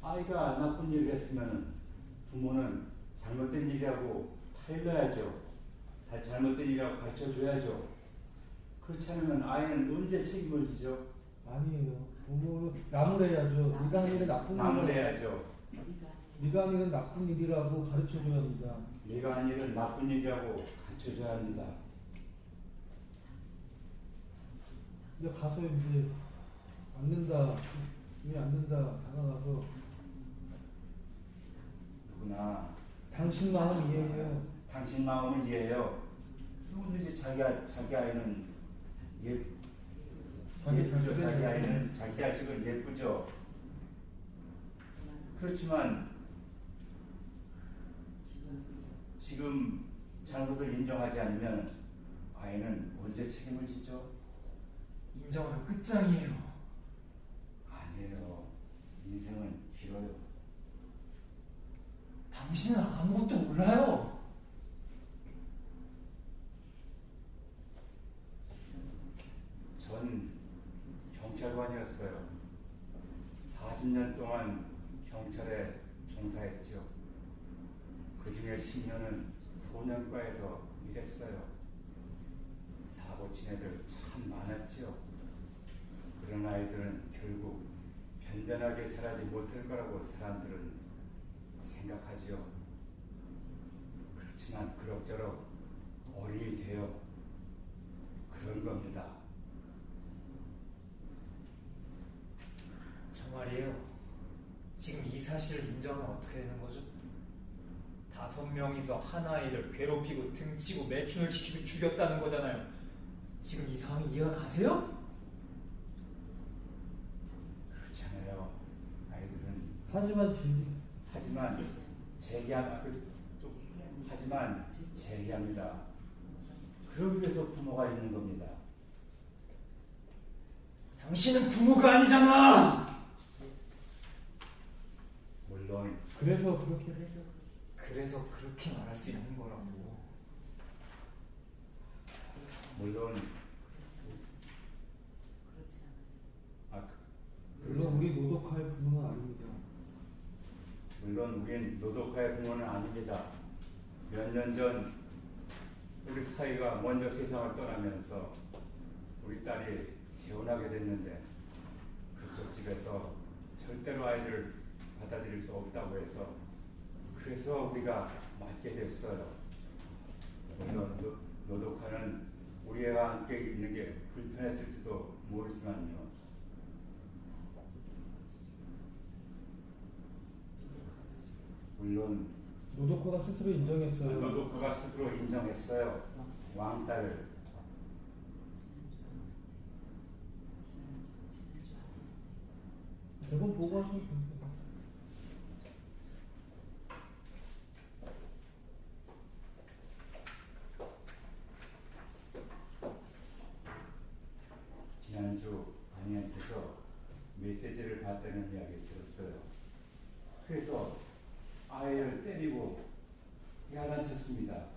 아이가 나쁜 일을 했으면 부모는 잘못된 일이라고 타일러야죠. 잘못된 일이라고 가르쳐줘야죠. 그렇지 않으면 아이는 언제 책임을 지죠? 아니에요. 부모는 남을 해야죠. 네가 한 일은 나쁜 남을 일이라. 해야죠. 네가 한 일은 나쁜 일이라고 가르쳐줘야 합니다. 네가 한 일은 나쁜 일이라고 가르쳐줘야 합니다. 이제 가서 이제 안 된다, 이미 안 된다 다가가서 누구나 당신 마음 이해해요. 당신 마음을 이해해요. 누구든지 자기 아이는 예쁘죠. 자기 아이는 자기 자식을 예쁘죠. 그렇지만 지금 잘못을 인정하지 않으면 아이는 언제 책임을 지죠? 인정하면 끝장이에요. 아니에요. 인생은 길어요. 당신은 아무것도 몰라요. 전 경찰관이었어요. 40년 동안 경찰에 종사했죠. 그 중에 10년은 소년과에서 일했어요. 사고 친 애들 참 많았죠. 그런 아이들은 결국 변변하게 자라지 못할 거라고 사람들은 생각하지요. 그렇지만 그럭저럭 어른이 되어 그런 겁니다. 저 말이에요. 지금 이 사실을 인정하면 어떻게 되는 거죠? 5명이서 한 아이를 괴롭히고 등치고 매춘을 시키고 죽였다는 거잖아요. 지금 이 상황이 이해가 가세요? 그렇잖아요. 아이들은 하지만 하지만 제기합니다. 그러기 위해서 부모가 있는 겁니다. 당신은 부모가 아니잖아. 물론 그래서 그렇게 그래서 그렇게 말할 수 있는 거라고. 물론 물론 우리 노독하의 부모는 아닙니다. 물론 우린 노독하의 부모는 아닙니다. 몇 년 전 우리 사이가 먼저 세상을 떠나면서 우리 딸이 재혼하게 됐는데 그쪽 집에서 절대로 아이를 받아들일 수 없다고 해서 그래서 우리가 맞게 됐어요. 물론 노독하는 우리 애와 함께 있는 게 불편했을지도 모르지만요. 물론 노독화가 스스로 인정했어요. 노독화가 스스로 인정했어요. 왕따를. 저건 보고 하시면 됩니다. 지난주 아내한테서 메시지를 받다는 이야기 들었어요. 그래서 아이를 때리고 야단쳤습니다.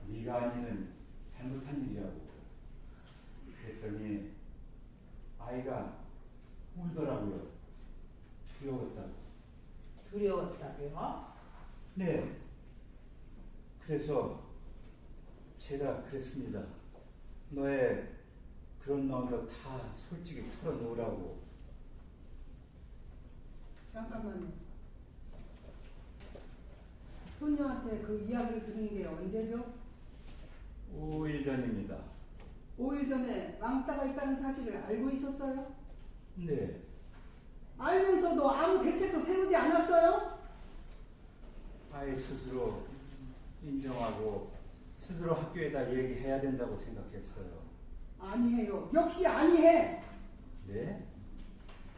네가 아니면 잘못한 일이라고. 그랬더니 아이가 울더라고요. 두려웠다고. 두려웠다고요? 네. 그래서 제가 그랬습니다. 너의 그런 마음도 다 솔직히 털어놓으라고. 잠깐만요. 손녀한테 그 이야기를 들은 게 언제죠? 5일 전입니다. 5일 전에 왕따가 있다는 사실을 알고 있었어요? 네. 알면서도 아무 대책도 세우지 않았어요? 아이 스스로 인정하고 스스로 학교에다 얘기해야 된다고 생각했어요. 아니해요. 역시 아니해. 네?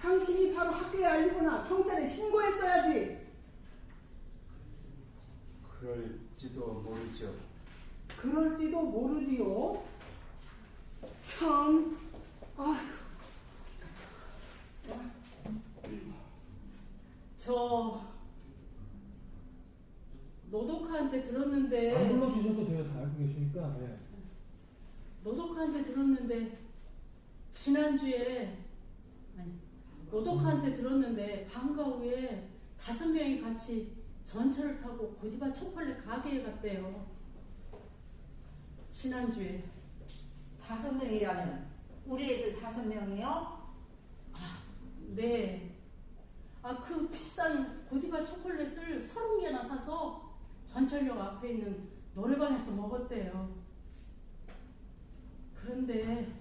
당신이 바로 학교에 알리거나 경찰에 신고했어야지. 그럴지도 모르죠. 그럴지도 모르지요. 참. 아휴. 저 노독한테 들었는데 안 불러주셔도 돼요. 다 알고 계시니까. 네. 노독한테 들었는데 지난주에 노독한테 들었는데 방과 후에 5명이 같이 전철을 타고 고디바 초콜릿 가게에 갔대요. 지난주에. 5명이라면 우리 애들 5명이요? 네. 그 비싼 고디바 초콜릿을 30개나 사서 전철역 앞에 있는 노래방에서 먹었대요. 그런데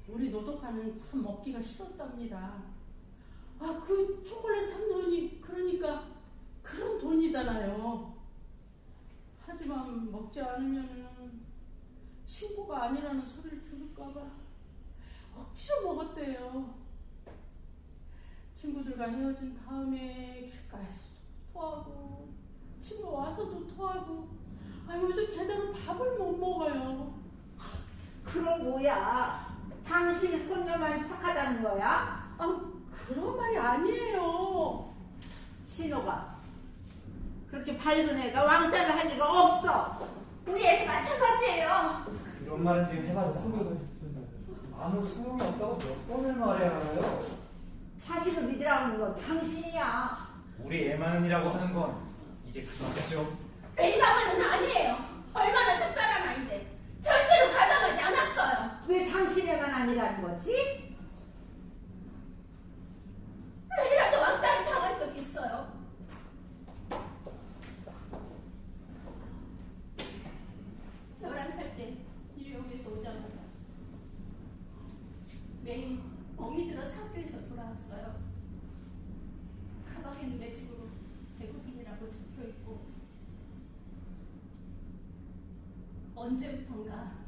우리 노독하는 참 먹기가 싫었답니다. 그 초콜릿 산 돈이 그러니까 그런 돈이잖아요. 하지만 먹지 않으면 친구가 아니라는 소리를 들을까봐 억지로 먹었대요. 친구들과 헤어진 다음에 길가에서 토하고 집에 와서도 토하고 요즘 제대로 밥을 못 먹어요. 그럼 뭐야? 당신 손녀만 착하다는 거야? 그런 말이 아니에요. 신호가 그렇게 밝은 애가 왕따를 할 리가 없어. 우리 애도 마찬가지예요. 그런 말은 지금 해봤자 아무 소용이 없다고 몇 번을 말해야 하나요? 사실을 믿으라는 건 당신이야. 우리 애만은이라고 하는 건 이제 그만하죠. 애나만은 아니에요. 얼마나 특별한 아이인데 절대로 가담하지 않았어요. 왜 당신애만 아니라는 거지? 내라도 왕따를 당한 적이 있어요. 11살 때 뉴욕에서 오자마자 매일 멍이 들어서 학교에서 돌아왔어요. 가방에 누래집으로 외국인이라고 적혀있고 언제부턴가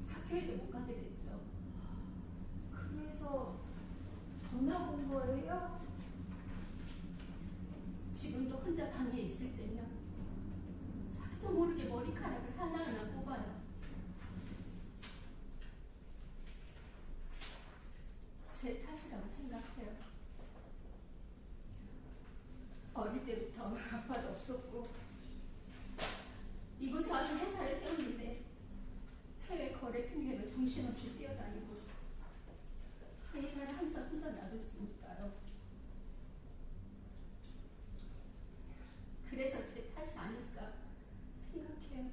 학교에도 못 가게 됐죠. 그래서 전학 온 거예요? 지금도 혼자 방에 있을 때면 자기도 모르게 머리카락을 하나하나 뽑아요. 아빠도 없었고 이곳에 와서 회사를 세웠는데 해외 거래 핑계로 정신없이 뛰어다니고 아이를 항상 혼자 놔뒀으니까요. 그래서 제 탓이 아닐까 생각해요.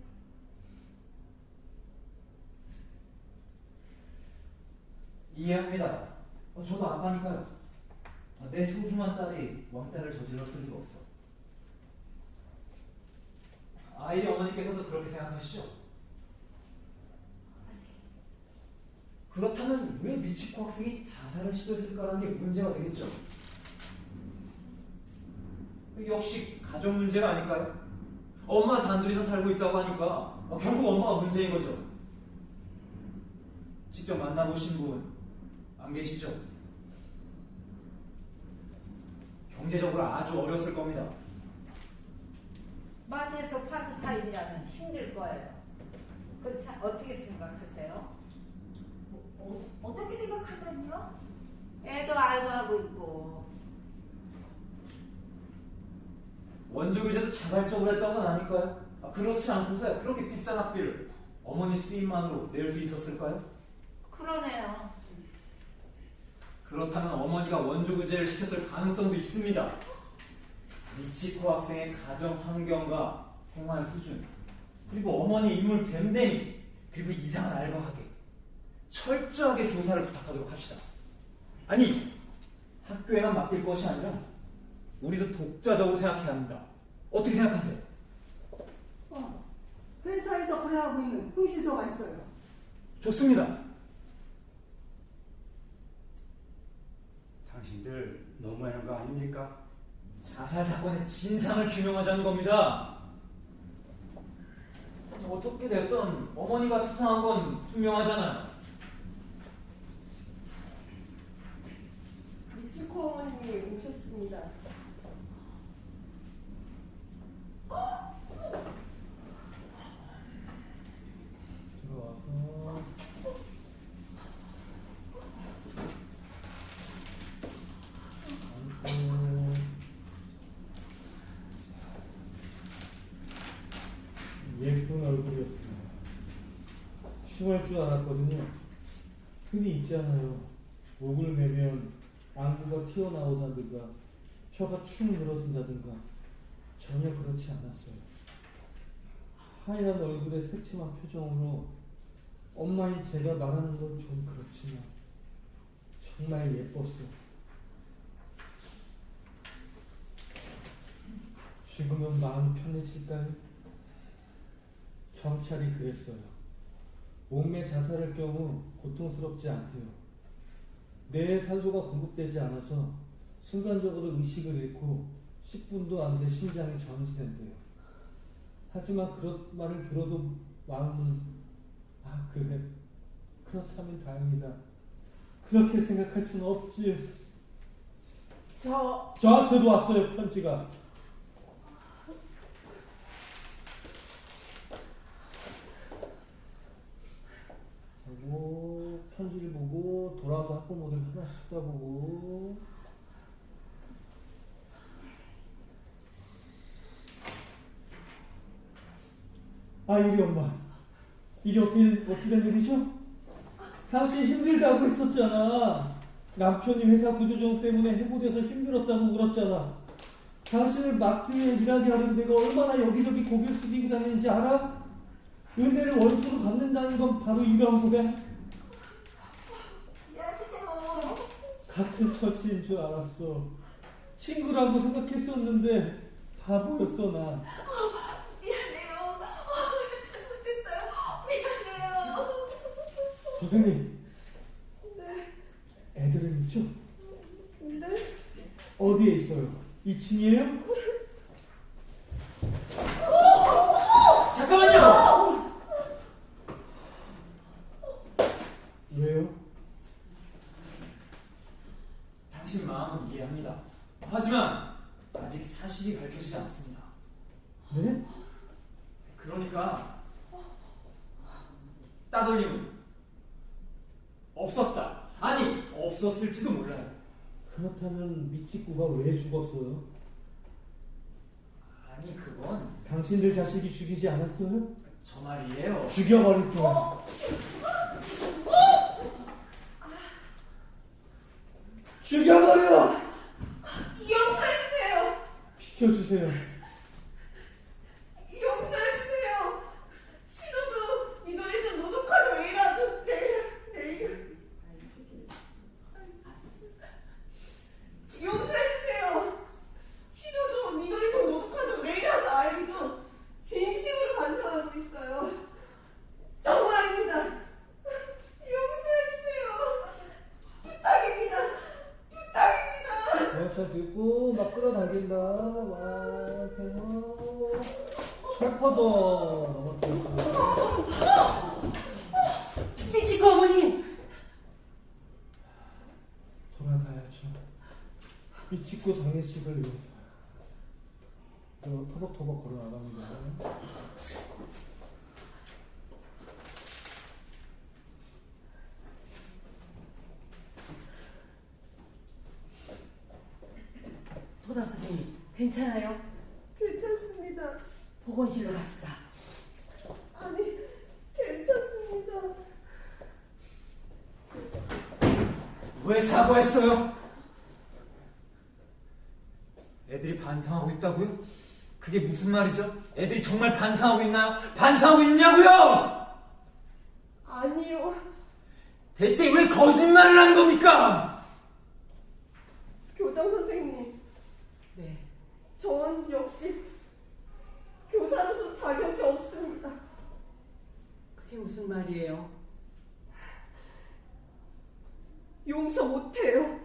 이해합니다. 저도 아빠니까요. 내 소중한 딸이 왕따를 저질렀을 리가 없어. 아이리 어머니께서도 그렇게 생각하시죠? 그렇다면 왜 미치코 학생이 자살을 시도했을까라는 게 문제가 되겠죠. 역시 가정 문제가 아닐까요? 엄마 단둘이서 살고 있다고 하니까 결국 엄마가 문제인 거죠. 직접 만나보신 분 안 계시죠? 경제적으로 아주 어려웠을 겁니다. 마트에서 파트타임이라면 힘들 거예요. 그건 참 어떻게 생각하세요? 어떻게 생각하다니요? 애도 알바하고 있고. 원조교제도 자발적으로 했던 건 아닐까요? 그렇지 않고서야 그렇게 비싼 학비를 어머니 수입만으로 낼 수 있었을까요? 그러네요. 그렇다면 어머니가 원조교제를 시켰을 가능성도 있습니다. 미치코 학생의 가정 환경과 생활 수준, 그리고 어머니의 인물 됨됨이, 그리고 이상한 알바하게 철저하게 조사를 부탁하도록 합시다. 아니, 학교에만 맡길 것이 아니라 우리도 독자적으로 생각해야 합니다. 어떻게 생각하세요? 회사에서 거래하고 있는 흥신소가 있어요. 좋습니다. 당신들 너무하는 거 아닙니까? 자살 사건의 진상을 규명하자는 겁니다. 어떻게 됐든 어머니가 수상한 건 분명하잖아요. 미치코 어머님이 오셨습니다. 들어와서 앉고 예쁜 얼굴이었습니다. 흉할 줄 알았거든요. 흔히 있잖아요. 목을 매면 안구가 튀어나오다든가 혀가 축 늘어진다든가 전혀 그렇지 않았어요. 하얀 얼굴에 새침한 표정으로 엄마인 제가 말하는 건 좀 그렇지만 정말 예뻤어요. 지금은 마음 편해질까요? 경찰이 그랬어요. 목매 자살할 경우 고통스럽지 않대요. 뇌에 산소가 공급되지 않아서 순간적으로 의식을 잃고 10분도 안 돼 심장이 전이된대요. 하지만 그런 말을 들어도 마음은 그래, 그렇다면 다행이다, 그렇게 생각할 수는 없지. 저한테도 왔어요, 편지가. 하고 편지를 보고 돌아와서 학부모들 하나씩 쳐다보고 이리 엄마, 이게 어떻게 된 일이죠? 당신 힘들다고 했었잖아. 남편이 회사 구조조정 때문에 해고돼서 힘들었다고 울었잖아. 당신을 마트에 일하게 하려고 내가 얼마나 여기저기 고개를 숙이고 다니는지 알아? 은혜를 원수로 갚는다는 건 바로 이런 고백. 미안해요. 같은 처지인 줄 알았어. 친구라고 생각했었는데 바보였어 나. 미안해요. 잘못했어요. 미안해요. 선생님. 네. 애들은 있죠? 네? 어디에 있어요? 2층이에요? 잠깐만요! 왜요? 당신 마음은 이해합니다. 하지만 아직 사실이 밝혀지지 않습니다. 네? 그러니까 따돌림은 없었다. 아니, 없었을지도 몰라요. 그렇다면 미치코가 왜 죽었어요? 당신들 자식이 죽이지 않았어요? 저 말이에요. 죽여버릴 거야. 죽여버려! 용서해주세요. 비켜주세요. 용서해주세요. 신호도 미도리는 노독하려 일하고 내일 용서해주세요. 신호도 미도리도 노독하려 내일하는 아이도 진심으로 반성하고 있어요. 정말입니다. 용서해주세요. 부탁입니다. 부탁입니다. 자 듣고 막 끌어당긴다. 와, 대박. 철퍼도 미치고 어머니. 돌아가야죠. 미치고 장례식을 위해서. 터벅터벅 걸어 나갑니다. 도다 선생님, 괜찮아요? 괜찮습니다. 보건실로 갑시다. 아니, 괜찮습니다. 왜 사과했어요? 애들이 반성하고 있다고요? 그게 무슨 말이죠? 애들이 정말 반성하고 있나요? 반성하고 있냐고요? 아니요. 대체 왜 거짓말을 하는 겁니까? 교장 선생님, 네. 전 역시 교사로서 자격이 없습니다. 그게 무슨 말이에요? 용서 못해요.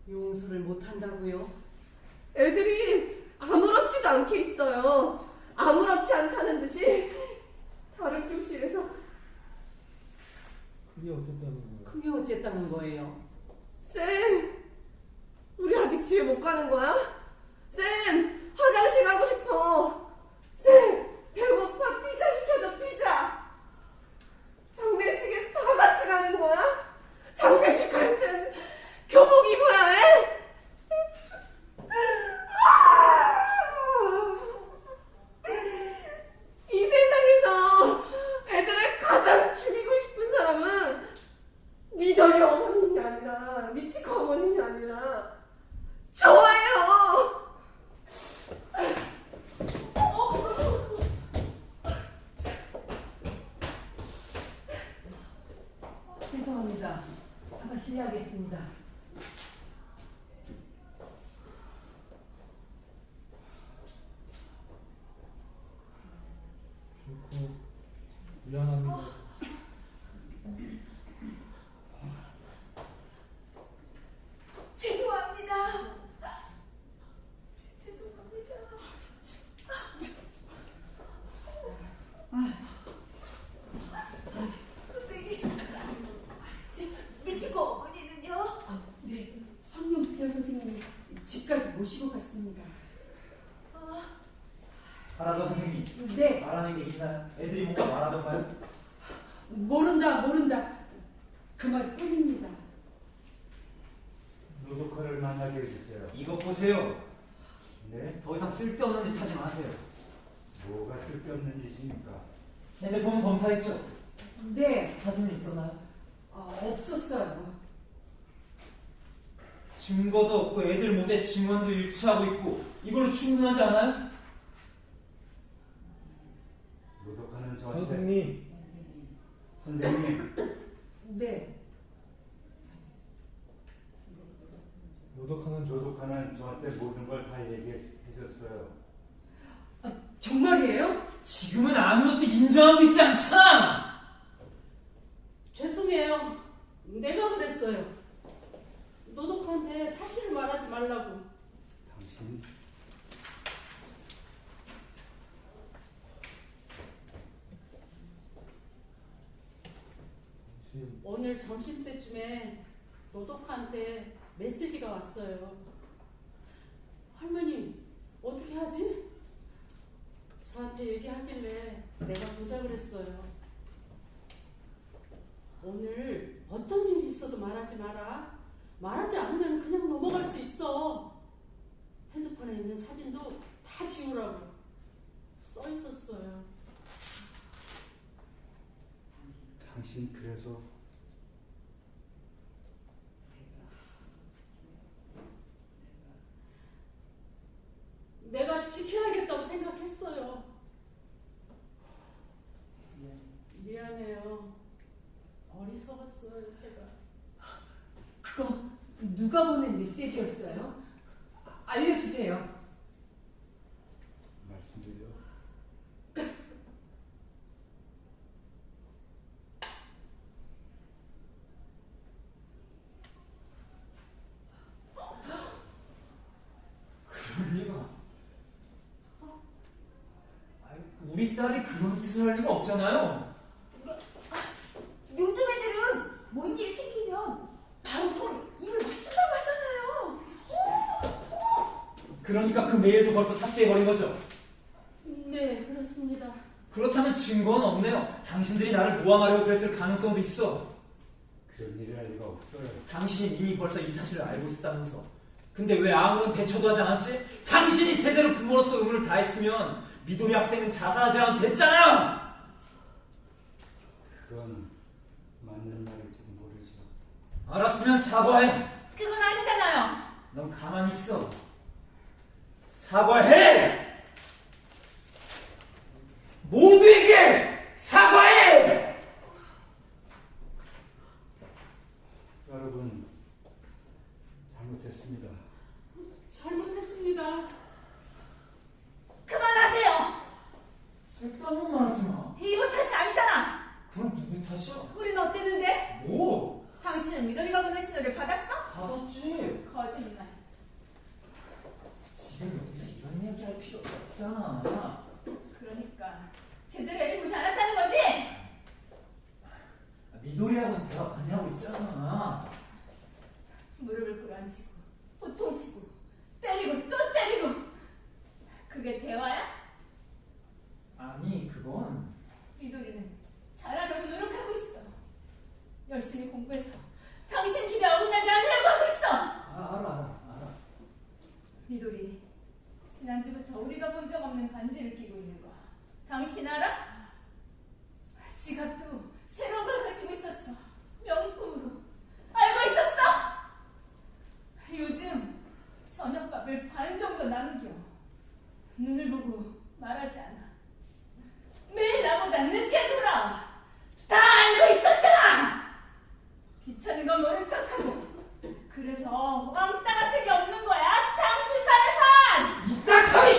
용서를 못한다고요? 애들이 아무렇지도 않게 있어요. 아무렇지 않다는 듯이 다른 교실에서 그게 어땠다는 거예요? 그게 어쨌다는 거예요? 쌤, 우리 아직 집에 못 가는 거야? 쌤, 화장실 가고 싶어. 쌤, 배고파. 피자 시켜줘, 피자. 장례식에 다 같이 가는 거야? 장례식 갈 땐 교복 입어야 해? 이 세상에서 애들을 가장 죽이고 싶은 사람은 미도리 어머님이 아니라 미치코 어머님이 아니라 저예요. 죄송합니다. 잠깐 실례하겠습니다. 좋고 미안합니다. 죄송합니다. 죄송합니다. 선생님, 미치코 어머니는요? 네, 황룡 부장 선생님이 집까지 모시고 갔습니다. 하라더 선생님, 네, 말하는 게 있나요? 애들이 뭔가 말하던가요? 모른다. 그 말 뿐입니다. 노도커를 만나게 해주세요. 이것 보세요. 네? 더 이상 쓸데없는 짓 하지 마세요. 뭐가 쓸데없는 짓입니까? 핸드폰 검사했죠? 네, 사진이 있었나요? 없었어요. 증거도 없고 애들 모델 증언도 일치하고 있고 이걸로 충분하지 않아요? 노도커는 저한테 선생님, 네, 노도커는 저한테 모든 걸 다 얘기해줬어요. 정말이에요? 지금은 아무것도 인정하고 있지 않잖아! 죄송해요. 내가 그랬어요. 노독한테 사실을 말하지 말라고. 당신 오늘 점심때쯤에 노독한테 메시지가 왔어요. 할머니, 어떻게 하지? 저한테 얘기하길래 내가 보자 그랬어요. 오늘 어떤 일이 있어도 말하지 마라. 말하지 않으면 그냥 넘어갈 수 있어. 핸드폰에 있는 사진도 다 지우라고. 그래서 내가 지켜야겠다고 생각했어요. 미안해요. 어리석었어요, 제가. 그거 누가 보낸 메시지였어요? 알려주세요. 말씀드려. 그럴 리가. 아니, 우리 딸이 그런 짓을 할 리가 없잖아요. 요즘 애들은 뭔 일 생기면 바로 서로 입을 맞춘다고 하잖아요. 그러니까 그 메일도 벌써 삭제해버린 거죠. 네, 그렇습니다. 그렇다면 증거는 없네요. 당신들이 나를 모함하려고 그랬을 가능성도 있어. 그런 일이 할 리가 없어요. 당신이 이미 벌써 이 사실을 알고 있었다면서. 근데 왜 아무런 대처도 하지 않았지? 당신이 제대로 부모로서 의무를 다했으면 미도리 학생은 자살하지 않아도 됐잖아요. 그건 맞는 말일지도 모르죠. 알았으면 사과해. 그건 아니잖아요. 넌 가만히 있어. 사과해! 모두에게 사과해! 여러분, 잘못했습니다. 잘못했습니다. 그만하세요. 쓸데없는 말 하지 마. 이분 탓이 아니잖아. 그럼 누구 탓이야? 우린 어땠는데? 뭐? 당신은 미도리가 보낸 신호를 받았어? 받았지. 거짓말. 지금 여기서 이런 얘기 할 필요 없잖아. 그러니까 제대로 애를 보지 않았다는 거지? 미도리하고는 대화 많이 하고 있잖아. 무릎을 꿇어앉히고 호통치고 때리고 또 때리고 그게 대화야? 아니 그건 미도리는 잘하려고 노력하고 있어. 열심히 공부해서 당신 기대에 어긋나지 않으려고 하고 있어. 알아. 미도리, 지난주부터 우리가 본 적 없는 반지를 끼고 있는 거 당신 알아? 지갑도 새로운 걸 가지고 있었어. 명품으로. 알고 있었어? 요즘 저녁밥을 반 정도 남겨. 눈을 보고 말하지 않아. 매일 나보다 늦게 돌아와. 다 알고 있었잖아. 귀찮은 건 모른 척하고. 그래서 왕따 같은 게 없는 거야. 당신 반에선. 이딴 소리!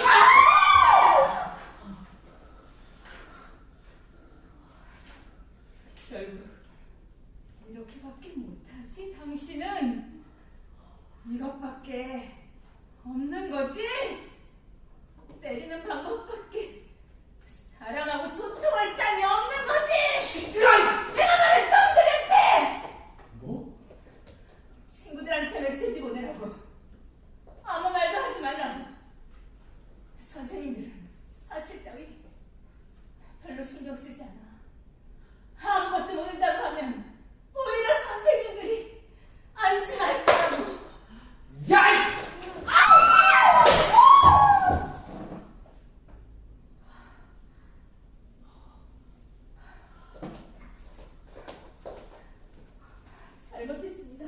결국 이렇게밖에 못하지. 당신은 이것밖에 없는 거지. 때리는 방법밖에 사랑하고 소통할 시간이 없는 거지. 시끄러워! 내가 말했어 놈들한테. 뭐? 친구들한테 메시지 보내라고. 아무 말도 하지 말라고. 선생님들은 사실 따위 별로 신경 쓰지 않아. 아무것도 모른다고 하면 오히려 선생님들이 안심할 거라고. 야! 잘못했습니다.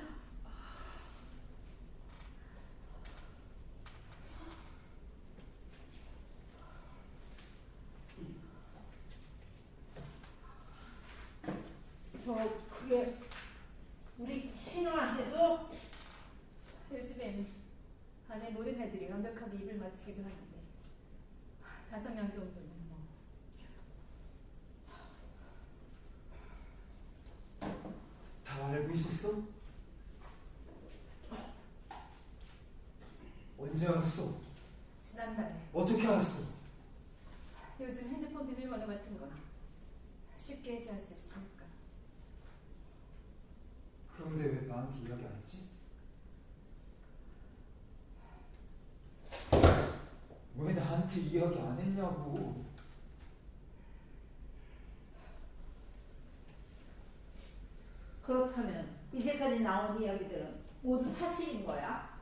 그게 우리 신우한테도 요즘엔 반의 모든 애들이 완벽하게 입을 맞추기도 하는데 5명 정도는 뭐. 다 알고 있었어? 언제 알았어? 지난달에. 어떻게 알았어? 요즘 핸드폰 비밀번호 같은 거 쉽게 해지할 수 있으니까. 그런데 왜 나한테 이야기 안 했지? 왜 나한테 이야기 안 했냐고. 그렇다면 이제까지 나온 이야기들은 모두 사실인 거야?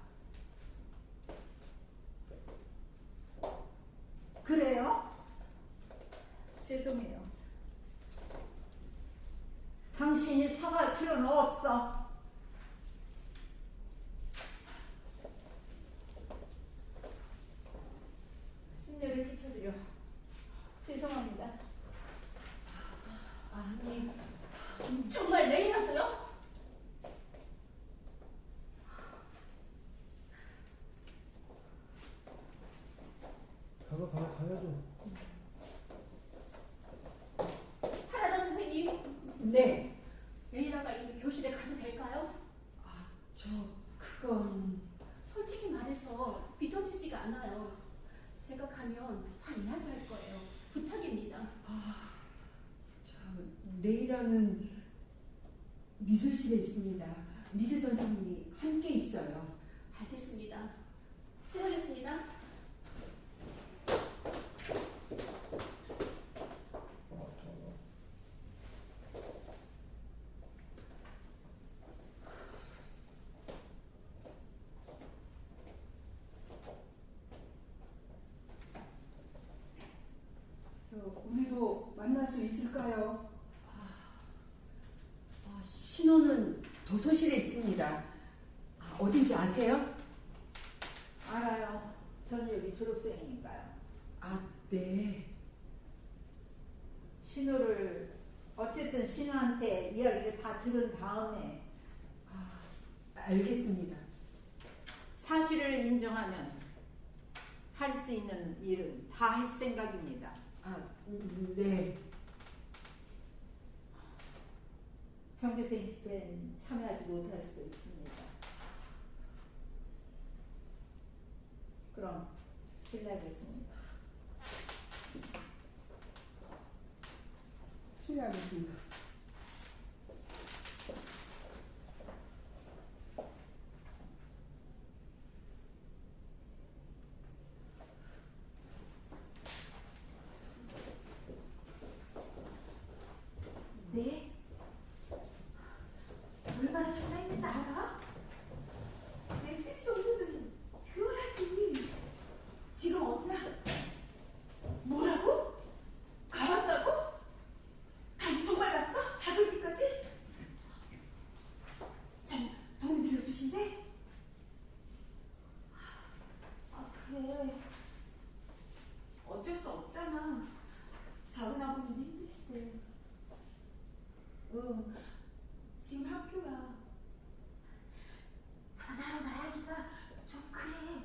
그래요? 죄송해요. 당신 가야죠. 하라던 선생님, 네. 레이라가 이미 교실에 가도 될까요? 그건 솔직히 말해서 믿어지지가 않아요. 제가 가면 다 이야기할 거예요. 부탁입니다. 레이라는 미술실에 있습니다. 미술 선생님이 함께 있어요. 알겠습니다. 실례하겠습니다. 우리도 만날 수 있을까요? 신호는 도서실에 있습니다. 어딘지 아세요? 알아요. 저는 여기 졸업생이니까요. 네. 신호를 어쨌든 신호한테 이야기를 다 들은 다음에 알겠습니다. 사실을 인정하면 할 수 있는 일은 다 할 생각입니다. 네. 정교생 집회는 참여하지 못할 수도 있습니다. 그럼 실례하겠습니다. 실례하겠습니다. 네? 얼마나 전화했는지 알아? 메시지 정도는 들어야지. 지금 없나? 뭐라고? 가봤다고? 단지 정말 갔어? 작은 집까지? 좀 돈 빌려주신대? 그래. 어쩔 수 없잖아. 작은 아버님도 힘드시대. 지금 학교야. 전화로 말하기가 좀 그래.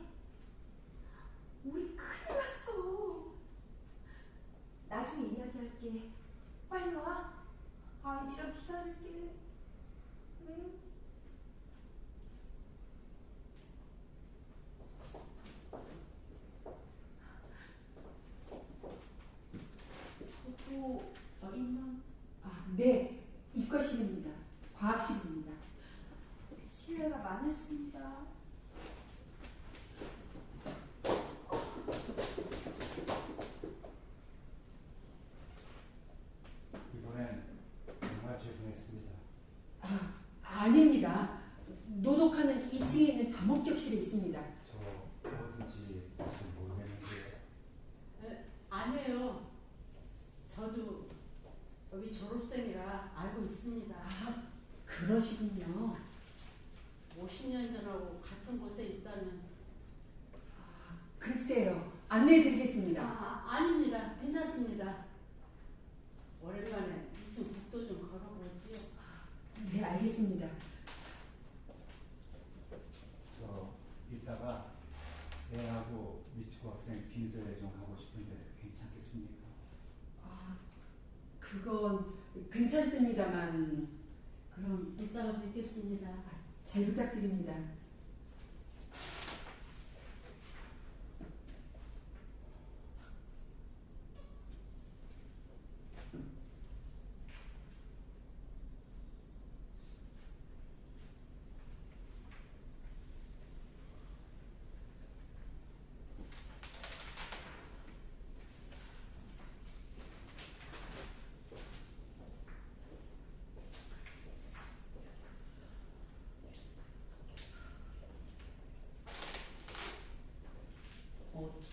우리 큰일 났어. 나중에 이야기할게. 빨리 와. 아이랑 기다릴게. 응? 저도 있나? 네. 이과실입니다. 과학실입니다. 실례가 많았습니다. 이번엔 정말 죄송했습니다. 아닙니다. 노독하는 2층에 있는 다목적실에 있습니다. 저 어딘지 잘 모르겠는데요. 아니에요. 저도 여기 졸업생이라 알고 있습니다. 그러시군요. 50년 전하고 같은 곳에 있다면. 글쎄요. 안내해드리겠습니다. 아닙니다. 괜찮습니다. 오랜만에 2층 복도 좀 걸어보지요. 네, 알겠습니다. 저 이따가 애하고 미치고 학생 빈소에 좀 가고 싶은데 괜찮겠습니까? 그건 괜찮습니다만 그럼 이따가 뵙겠습니다. 잘 부탁드립니다.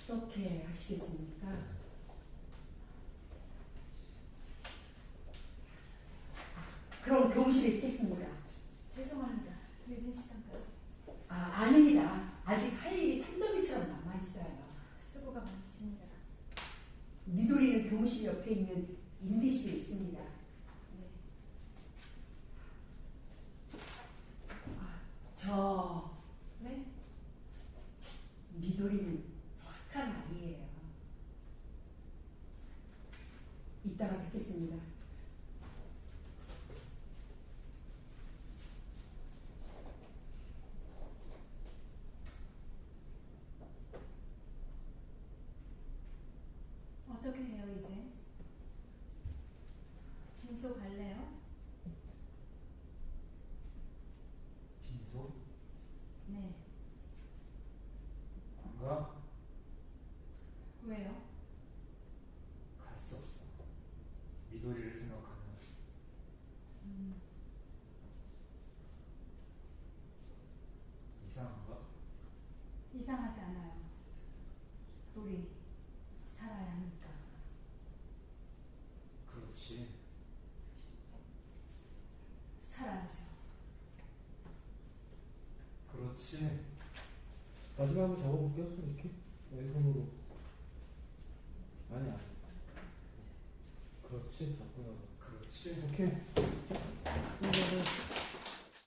어떻게 하시겠습니까? 그럼 교무실에 있겠습니다. 죄송합니다. 늦은 시간까지. 아닙니다. 아직 할 일이 산더미처럼 남아있어요. 수고가 많으십니다. 미도리는 교무실 옆에 있는 인쇄실에 있습니다. 네. 네? 미도리는 착한 아이예요. 알겠습니다. 어떻게 해요 이제? 빈소 갈래요? 빈소? 네. 안 가? 왜요? 갈 수 없어. 미도리를 생각하면. 이상한가? 이상하지 않아요. 우리 살아야 하니까. 그렇지. 살아야죠. 그렇지. 마지막에 한번 적어볼게요. 손 이렇게 왼손으로. 아니. 그렇지. 잡고 나서. 그렇지. 오케이. 그러면은